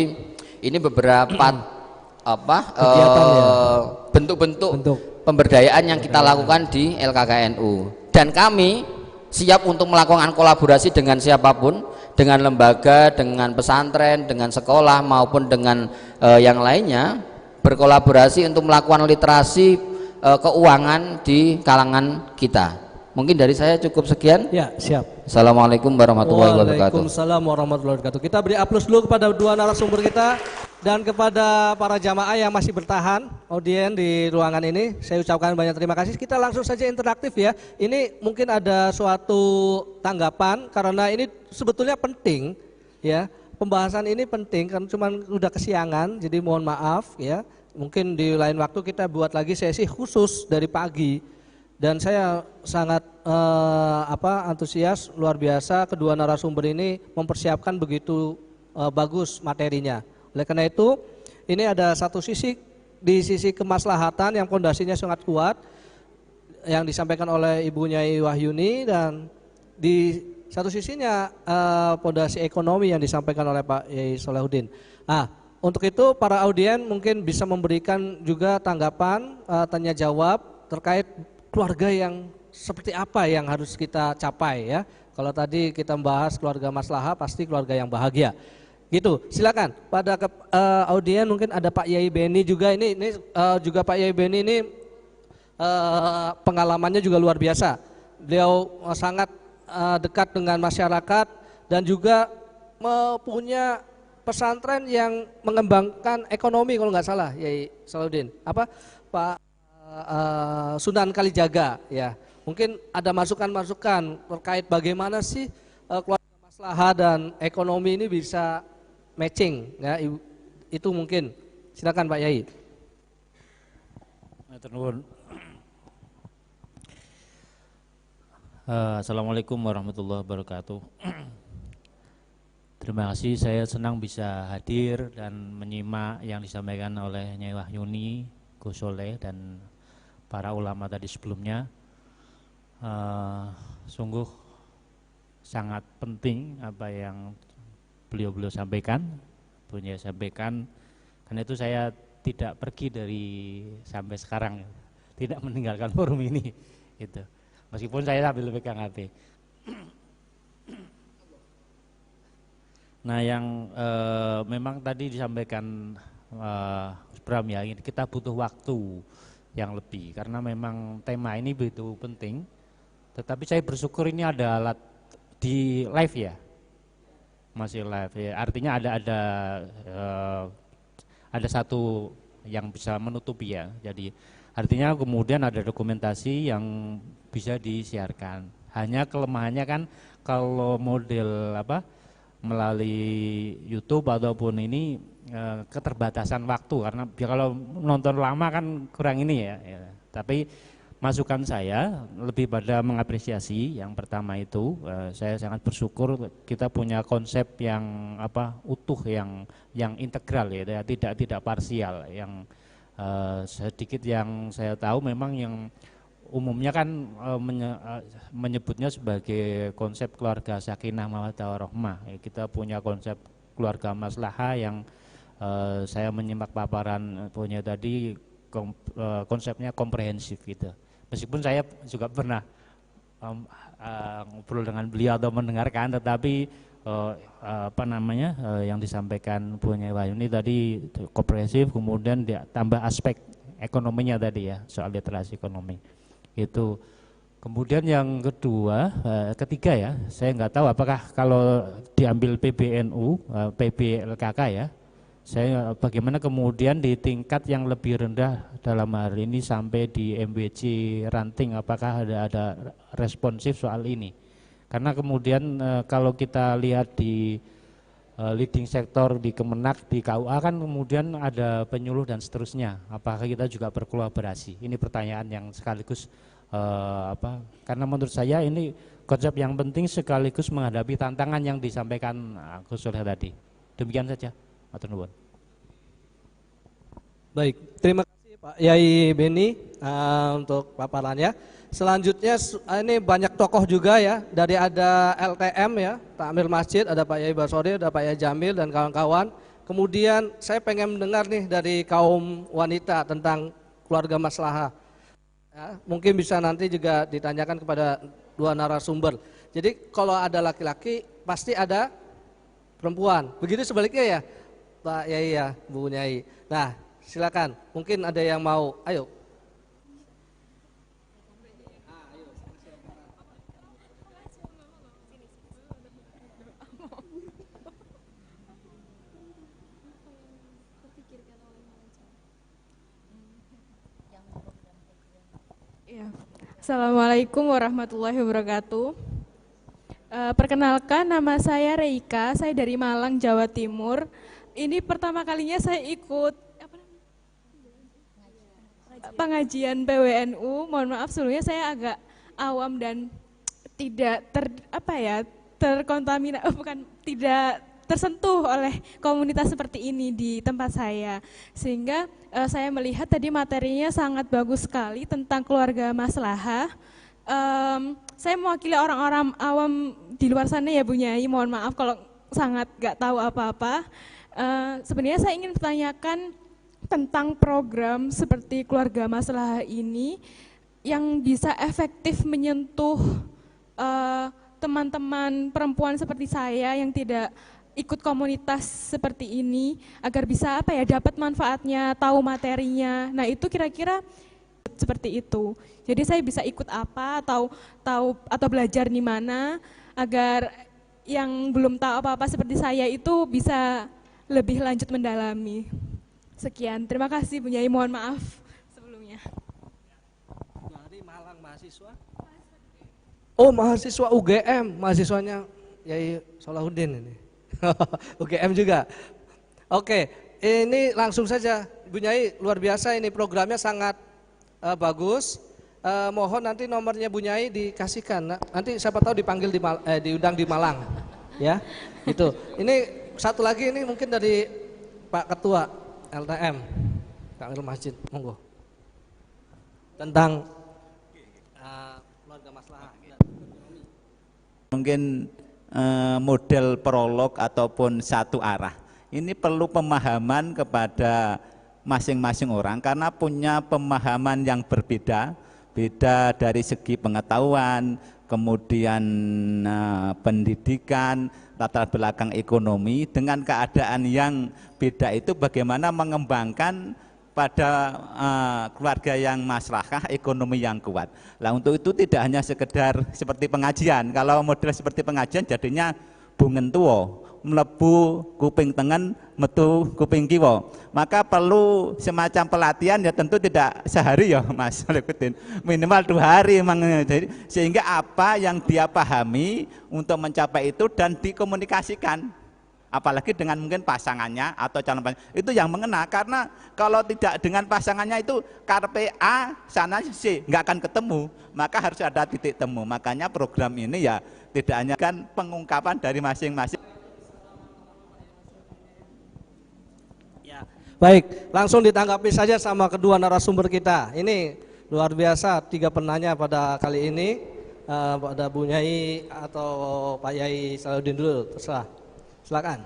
ini beberapa bentuk-bentuk pemberdayaan yang kita lakukan di LKKNU, dan kami siap untuk melakukan kolaborasi dengan siapapun, dengan lembaga, dengan pesantren, dengan sekolah maupun dengan yang lainnya, berkolaborasi untuk melakukan literasi keuangan di kalangan kita. Mungkin dari saya cukup sekian. Ya, siap. Assalamualaikum warahmatullahi wabarakatuh. Waalaikumsalam warahmatullahi wabarakatuh. Kita beri aplaus dulu kepada dua narasumber kita. Dan kepada para jamaah yang masih bertahan, audien di ruangan ini, saya ucapkan banyak terima kasih. Kita langsung saja interaktif ya. Ini mungkin ada suatu tanggapan karena ini sebetulnya penting ya. Pembahasan ini penting karena cuma udah kesiangan, jadi mohon maaf ya. Mungkin di lain waktu kita buat lagi sesi khusus dari pagi. Dan saya sangat antusias luar biasa kedua narasumber ini mempersiapkan begitu bagus materinya. Oleh karena itu, ini ada satu sisi di sisi kemaslahatan yang pondasinya sangat kuat yang disampaikan oleh Ibu Nyai Wahyuni, dan di satu sisinya pondasi ekonomi yang disampaikan oleh Pak Yai Solahuddin. Nah, untuk itu para audien mungkin bisa memberikan juga tanggapan, tanya jawab terkait keluarga yang seperti apa yang harus kita capai ya. Kalau tadi kita membahas keluarga maslahah, pasti keluarga yang bahagia. Gitu, silakan. Pada audien mungkin ada Pak Yai Beni juga, ini juga Pak Yai Beni ini pengalamannya juga luar biasa. Beliau sangat dekat dengan masyarakat dan juga mempunyah pesantren yang mengembangkan ekonomi kalau nggak salah, Yai Salahuddin. Apa Pak Sunan Kalijaga ya. Mungkin ada masukan-masukan terkait bagaimana sih keluarga maslahah dan ekonomi ini bisa matching ya, itu mungkin. Silakan Pak Yai. Assalamualaikum warahmatullahi wabarakatuh. Terima kasih, saya senang bisa hadir dan menyimak yang disampaikan oleh Nyai Wahyuni, Gus Soleh dan para ulama tadi sebelumnya. Sungguh sangat penting apa yang beliau sampaikan, punya sampaikan, karena itu saya tidak pergi dari sampai sekarang, tidak meninggalkan forum ini, gitu. Meskipun saya sambil pegang HP. Nah, yang memang tadi disampaikan Bram ya, kita butuh waktu yang lebih, karena memang tema ini begitu penting. Tetapi saya bersyukur ini ada alat di live ya. Masih live ya, artinya ada satu yang bisa menutupi ya. Jadi artinya kemudian ada dokumentasi yang bisa disiarkan. Hanya kelemahannya kan kalau model melalui YouTube ataupun ini keterbatasan waktu, karena kalau nonton lama kan kurang ini ya. Tapi masukan saya lebih pada mengapresiasi. Yang pertama itu saya sangat bersyukur kita punya konsep yang utuh, yang integral ya, tidak parsial. Yang sedikit yang saya tahu memang yang umumnya kan menyebutnya sebagai konsep keluarga sakinah mawaddah warahmah. Kita punya konsep keluarga maslahah yang saya menyimak paparan punya tadi, konsepnya komprehensif gitu. Meskipun saya juga pernah ngobrol dengan beliau atau mendengarkan, tetapi yang disampaikan Bu Nyai Wahyuni tadi komprehensif, kemudian dia tambah aspek ekonominya tadi ya, soal literasi ekonomi itu. Kemudian yang ketiga ya, saya nggak tahu apakah kalau diambil PBNU, PBLKK ya, saya bagaimana kemudian di tingkat yang lebih rendah dalam hal ini sampai di MWC ranting, apakah ada responsif soal ini? Karena kemudian kalau kita lihat di leading sektor di Kemenak, di KUA kan kemudian ada penyuluh dan seterusnya. Apakah kita juga berkolaborasi? Ini pertanyaan yang sekaligus karena menurut saya ini konsep yang penting sekaligus menghadapi tantangan yang disampaikan Gus Soleh tadi. Demikian saja. Matur nuwun. Baik, terima kasih Pak Yai Beni untuk paparannya. Selanjutnya ini banyak tokoh juga ya, dari ada LTM ya, Takmir Masjid, ada Pak Yai Basori, ada Pak Yai Jamil dan kawan-kawan. Kemudian saya pengen mendengar nih dari kaum wanita tentang keluarga maslahah. Ya, mungkin bisa nanti juga ditanyakan kepada dua narasumber. Jadi kalau ada laki-laki pasti ada perempuan. Begitu sebaliknya ya Pak Yai ya, Bu Nyai. Nah, silakan. Mungkin ada yang mau. Ayo. Ya. Assalamualaikum warahmatullahi wabarakatuh. Perkenalkan, nama saya Reika, saya dari Malang, Jawa Timur. Ini pertama kalinya saya ikut pengajian PWNU. Mohon maaf sebelumnya saya agak awam dan tidak tidak tersentuh oleh komunitas seperti ini di tempat saya. Sehingga saya melihat tadi materinya sangat bagus sekali tentang keluarga maslahah. Saya mewakili orang-orang awam di luar sana ya Bu Nyai, mohon maaf kalau sangat gak tahu apa-apa. Sebenarnya saya ingin bertanyakan tentang program seperti keluarga maslahah ini yang bisa efektif menyentuh teman-teman perempuan seperti saya yang tidak ikut komunitas seperti ini agar bisa dapat manfaatnya, tahu materinya. Nah, itu kira-kira seperti itu. Jadi saya bisa ikut apa atau belajar di mana agar yang belum tahu apa-apa seperti saya itu bisa lebih lanjut mendalami. Sekian, terima kasih Bu Nyai, mohon maaf sebelumnya. Dari Malang mahasiswa? Oh, mahasiswa UGM, mahasiswanya Yai Salahuddin ini. UGM juga. Oke, ini langsung saja Bu Nyai, luar biasa ini programnya sangat bagus. Mohon nanti nomornya Bu Nyai dikasihkan. Nanti siapa tahu dipanggil diundang di Malang. Ya, gitu. Ini satu lagi ini mungkin dari Pak Ketua LTM, Kang Irul Masjid, monggo. Tentang keluarga maslahah. Mungkin model prolog ataupun satu arah. Ini perlu pemahaman kepada masing-masing orang karena punya pemahaman yang berbeda, beda dari segi pengetahuan, kemudian pendidikan, latar belakang ekonomi. Dengan keadaan yang beda itu bagaimana mengembangkan pada keluarga yang maslahah, ekonomi yang kuat. Nah, untuk itu tidak hanya sekedar seperti pengajian. Kalau model seperti pengajian jadinya bungen tuwo, mlebu kuping tengen, metu kuping kiwa. Maka perlu semacam pelatihan ya, tentu tidak sehari ya Mas Lekutin, minimal 2 hari memang. Jadi, sehingga apa yang dia pahami untuk mencapai itu dan dikomunikasikan. Apalagi dengan mungkin pasangannya atau calon pasangan, itu yang mengena. Karena kalau tidak dengan pasangannya itu karpe A sana C nggak akan ketemu, maka harus ada titik temu. Makanya program ini ya tidak hanya kan pengungkapan dari masing-masing. Ya, baik, langsung ditanggapi saja sama kedua narasumber kita. Ini luar biasa 3 penanya pada kali ini, pada Bu Nyai atau Pak Yai Salahuddin dulu, terserah. Silakan.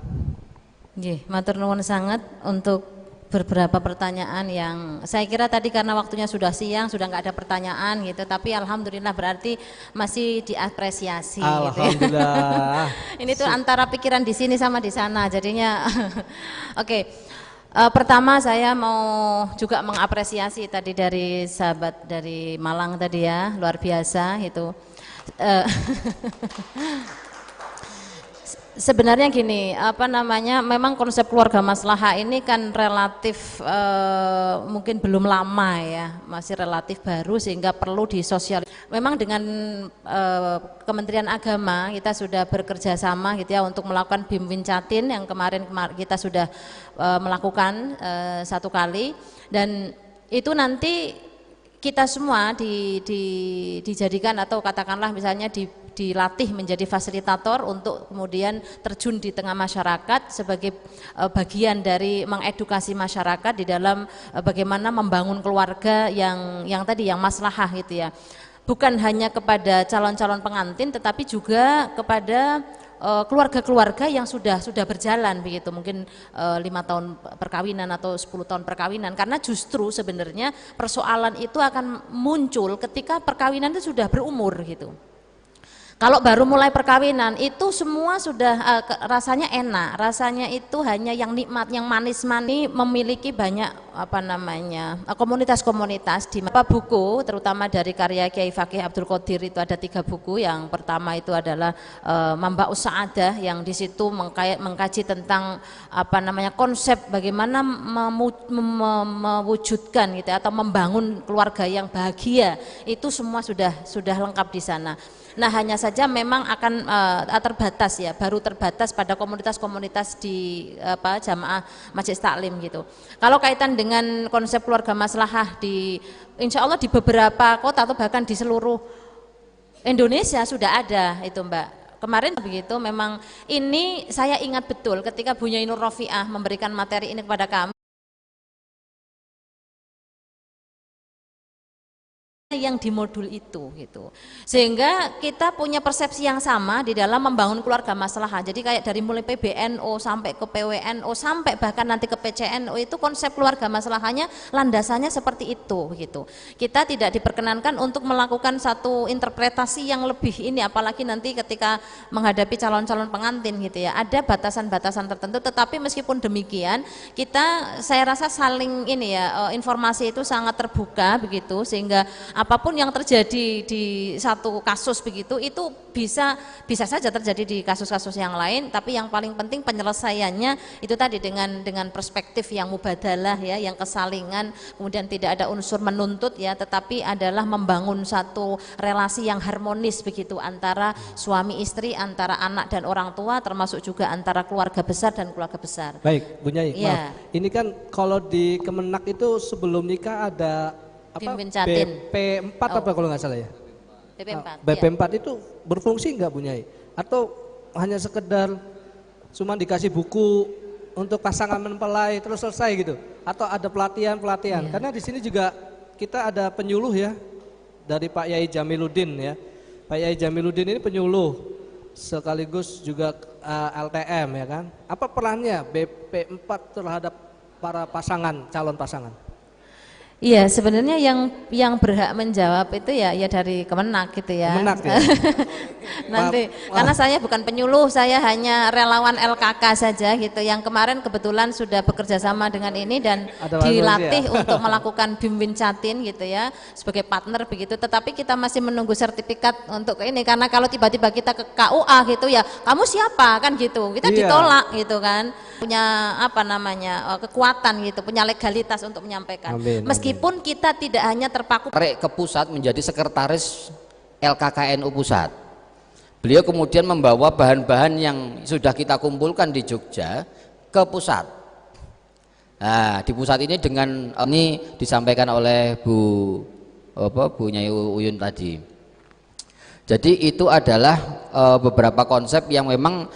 Nggih, matur nuwun sangat untuk beberapa pertanyaan yang saya kira tadi karena waktunya sudah siang, sudah nggak ada pertanyaan gitu, tapi alhamdulillah berarti masih diapresiasi. Alhamdulillah. Gitu ya. Ini tuh antara pikiran di sini sama di sana, jadinya oke. Pertama saya mau juga mengapresiasi tadi dari sahabat dari Malang tadi ya, luar biasa itu. Sebenarnya gini, memang konsep keluarga maslahah ini kan relatif mungkin belum lama ya, masih relatif baru sehingga perlu disosial. Memang dengan Kementerian Agama kita sudah bekerja sama gitu ya untuk melakukan BIM Wincatin yang kemarin kita sudah melakukan 1 kali, dan itu nanti kita semua dijadikan atau katakanlah misalnya dilatih menjadi fasilitator untuk kemudian terjun di tengah masyarakat sebagai bagian dari mengedukasi masyarakat di dalam bagaimana membangun keluarga yang tadi yang maslahah gitu ya. Bukan hanya kepada calon-calon pengantin tetapi juga kepada keluarga-keluarga yang sudah berjalan begitu, mungkin 5 tahun perkawinan atau 10 tahun perkawinan, karena justru sebenarnya persoalan itu akan muncul ketika perkawinan itu sudah berumur gitu. Kalau baru mulai perkawinan itu semua sudah rasanya enak, rasanya itu hanya yang nikmat, yang manis-manis, memiliki banyak apa namanya komunitas-komunitas di buku, terutama dari karya Kiai Fakih Abdul Qadir itu ada 3 buku. Yang pertama itu adalah Mamba'us Sa'adah, yang di situ mengkaji tentang apa namanya konsep bagaimana mewujudkan gitu atau membangun keluarga yang bahagia, itu semua sudah lengkap di sana. Nah, hanya saja memang akan terbatas ya, baru terbatas pada komunitas-komunitas di jamaah Majelis Taklim gitu. Kalau kaitan dengan konsep keluarga maslahah insya Allah di beberapa kota atau bahkan di seluruh Indonesia sudah ada itu Mbak. Kemarin begitu, memang ini saya ingat betul ketika Bu Nyai Nur Rofiah memberikan materi ini kepada kami, yang di modul itu gitu, sehingga kita punya persepsi yang sama di dalam membangun keluarga maslahah. Jadi kayak dari mulai PBNO sampai ke PWNO sampai bahkan nanti ke PCNO, itu konsep keluarga maslahahnya landasannya seperti itu gitu. Kita tidak diperkenankan untuk melakukan satu interpretasi yang lebih ini, apalagi nanti ketika menghadapi calon-calon pengantin gitu ya, ada batasan-batasan tertentu. Tetapi meskipun demikian, saya rasa saling ini ya, informasi itu sangat terbuka begitu, sehingga apapun yang terjadi di satu kasus begitu, itu bisa saja terjadi di kasus-kasus yang lain, tapi yang paling penting penyelesaiannya itu tadi dengan perspektif yang mubadalah ya, yang kesalingan, kemudian tidak ada unsur menuntut ya, tetapi adalah membangun satu relasi yang harmonis begitu antara suami istri, antara anak dan orang tua, termasuk juga antara keluarga besar dan keluarga besar. Baik, Bu Nyai, ya. Maaf. Ini kan kalau di Kemenak itu sebelum nikah ada BP4 apa kalau nggak salah ya? BP4 itu berfungsi nggak Bu Nyai? Atau hanya sekedar cuma dikasih buku untuk pasangan mempelai terus selesai gitu? Atau ada pelatihan? Iya. Karena di sini juga kita ada penyuluh ya, dari Pak Yai Jamiluddin ya. Pak Yai Jamiluddin ini penyuluh sekaligus juga LTM ya kan? Apa perannya BP4 terhadap para calon pasangan? Iya, sebenarnya yang berhak menjawab itu ya dari Kemenak gitu ya. Kemenak ya. Nanti karena saya bukan penyuluh, saya hanya relawan LKK saja gitu. Yang kemarin kebetulan sudah bekerja sama dengan ini dan dilatih untuk melakukan BIM Wincatin gitu ya, sebagai partner begitu. Tetapi kita masih menunggu sertifikat untuk ini, karena kalau tiba-tiba kita ke KUA gitu ya, kamu siapa kan gitu. Kita ditolak gitu kan. Punya apa namanya kekuatan gitu, punya legalitas untuk menyampaikan. Meskipun kita tidak hanya terpaku ke pusat menjadi sekretaris LKKNU pusat. Beliau kemudian membawa bahan-bahan yang sudah kita kumpulkan di Jogja ke pusat. Nah, di pusat ini ini disampaikan oleh Bu Nyai Uyun tadi. Jadi itu adalah beberapa konsep yang memang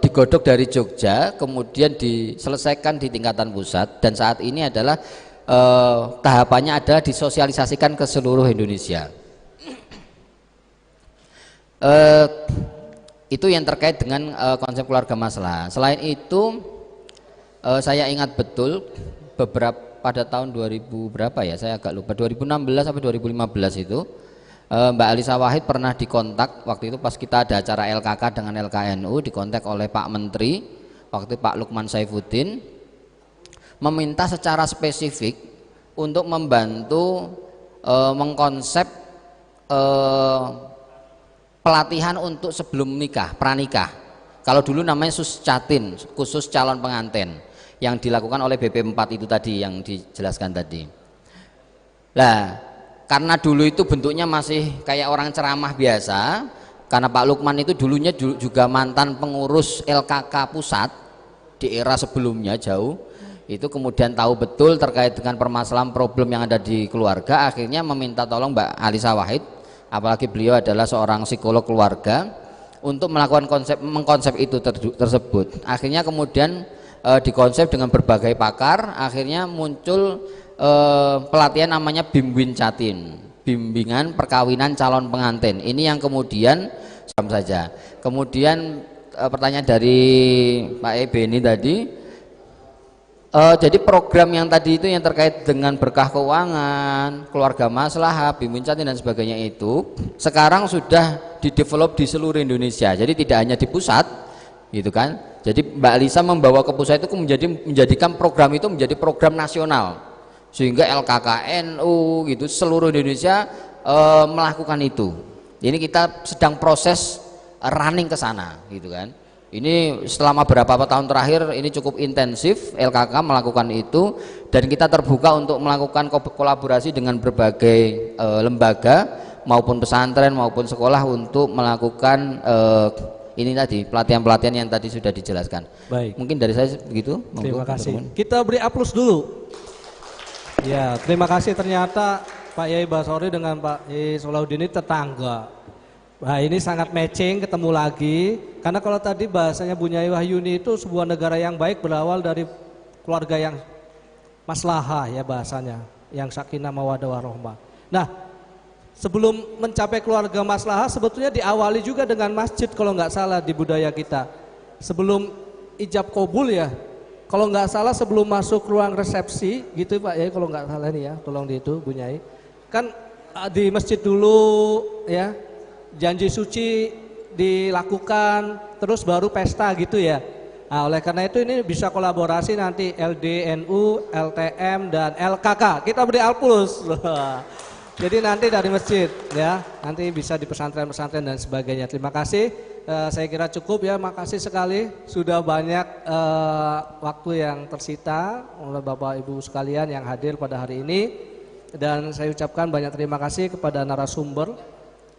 digodok dari Jogja, kemudian diselesaikan di tingkatan pusat, dan saat ini adalah tahapannya adalah disosialisasikan ke seluruh Indonesia. Itu yang terkait dengan konsep keluarga maslahah. Selain itu saya ingat betul pada tahun 2000 berapa ya, saya agak lupa, 2016 sampai 2015 itu Mbak Alisa Wahid pernah dikontak waktu itu pas kita ada acara LKK dengan LKNU, dikontak oleh Pak Menteri waktu itu, Pak Lukman Saifuddin, meminta secara spesifik untuk membantu mengkonsep pelatihan untuk sebelum nikah, pranikah. Kalau dulu namanya suscatin, khusus calon pengantin, yang dilakukan oleh BP4 itu tadi yang dijelaskan tadi. Nah, karena dulu itu bentuknya masih kayak orang ceramah biasa, karena Pak Lukman itu dulunya juga mantan pengurus LKK pusat di era sebelumnya jauh, itu kemudian tahu betul terkait dengan permasalahan problem yang ada di keluarga, akhirnya meminta tolong Mbak Alisa Wahid, apalagi beliau adalah seorang psikolog keluarga, untuk melakukan mengkonsep itu tersebut. Akhirnya kemudian dikonsep dengan berbagai pakar, akhirnya muncul pelatihan namanya BIM Wincatin, bimbingan perkawinan calon pengantin. Ini yang kemudian saja. Kemudian pertanyaan dari Pak Ebeni tadi, Jadi program yang tadi itu yang terkait dengan berkah keuangan, keluarga maslahah, bimbingan dan sebagainya itu sekarang sudah didevelop di seluruh Indonesia. Jadi tidak hanya di pusat, gitu kan. Jadi Mbak Lisa membawa ke pusat itu menjadikan program itu menjadi program nasional, sehingga LKKNU gitu seluruh Indonesia melakukan itu. Ini kita sedang proses running ke sana, gitu kan. Ini selama beberapa tahun terakhir ini cukup intensif LKK melakukan itu, dan kita terbuka untuk melakukan kolaborasi dengan berbagai lembaga maupun pesantren maupun sekolah untuk melakukan ini tadi pelatihan-pelatihan yang tadi sudah dijelaskan. Baik. Mungkin dari saya begitu. Terima kasih. Kita beri aplaus dulu. Ya, terima kasih. Ternyata Pak Yai Basori dengan Pak Yai Solahuddin ini tetangga. Nah, ini sangat matching, ketemu lagi. Karena kalau tadi bahasanya Bu Nyai Wahyuni itu sebuah negara yang baik berawal dari keluarga yang maslahah ya bahasanya, yang sakinah mawaddah warahmah. Nah, sebelum mencapai keluarga maslahah sebetulnya diawali juga dengan masjid kalau nggak salah di budaya kita. Sebelum ijab kabul ya, kalau nggak salah sebelum masuk ruang resepsi gitu Pak Yai, kalau nggak salah nih ya, tolong di itu Bu Nyai. Kan di masjid dulu ya. Janji suci dilakukan, terus baru pesta gitu ya. Nah, oleh karena itu ini bisa kolaborasi nanti LDNU, LTM dan LKK. Kita beri alpus. Jadi nanti dari masjid ya, nanti bisa di pesantren-pesantren dan sebagainya. Terima kasih. Saya kira cukup ya. Makasih sekali sudah banyak waktu yang tersita oleh Bapak Ibu sekalian yang hadir pada hari ini. Dan saya ucapkan banyak terima kasih kepada narasumber.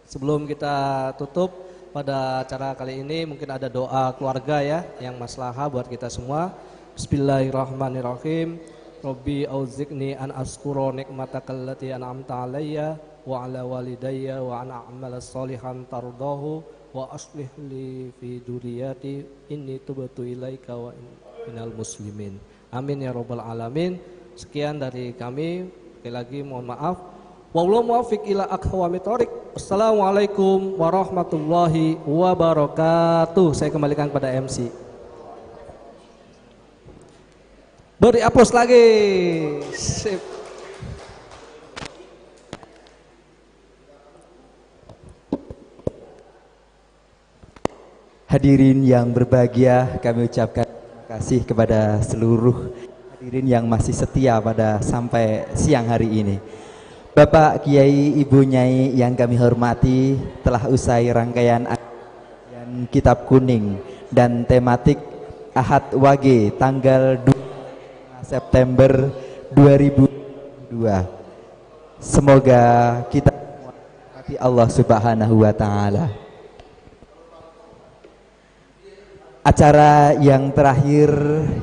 Sebelum kita tutup pada acara kali ini mungkin ada doa keluarga ya yang maslahah buat kita semua. Bismillahirrahmanirrahim. Rabbi auziqni an askura nikmataka allati an'amta alayya wa ala walidayya wa an a'mala sholihan tardahu wa aslih li fi dzurriyyati inni tubtu ilaika wa innal muslimin. Amin ya rabbal alamin. Sekian dari kami. Sekali lagi mohon maaf. Wallahu muwaffiq ila aqwamit thoriq. Assalamualaikum warahmatullahi wabarakatuh. Saya kembalikan pada MC. Beri aplaus lagi. Sip. Hadirin yang berbahagia, kami ucapkan terima kasih kepada seluruh hadirin yang masih setia pada sampai siang hari ini. Bapak Kiai, Ibu Nyai yang kami hormati, telah usai rangkaian Kitab Kuning dan tematik Ahad Wage tanggal 2 September 2002. Semoga kita mati Allah Subhanahu wa taala. Acara yang terakhir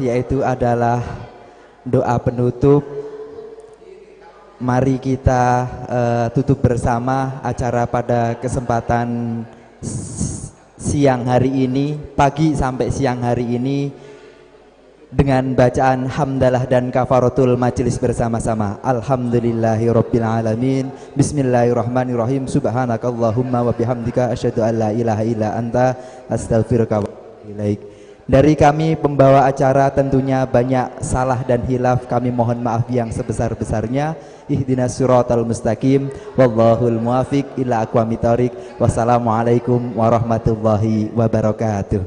yaitu adalah doa penutup. Mari kita tutup bersama acara pada kesempatan siang hari ini, pagi sampai siang hari ini, dengan bacaan hamdalah dan kafaratul majelis bersama-sama. Alhamdulillahirabbil alamin. Bismillahirrahmanirrahim. Subhanakallahumma wa bihamdika asyhadu an la ilaha illa anta astaghfiruka wa atubu ilaik. Dari kami pembawa acara tentunya banyak salah dan hilaf, kami mohon maaf yang sebesar-besarnya. Ihdinas siratal mustaqim, wallahul muwafiq ila aqwamit thoriq. Wassalamualaikum warahmatullahi wabarakatuh.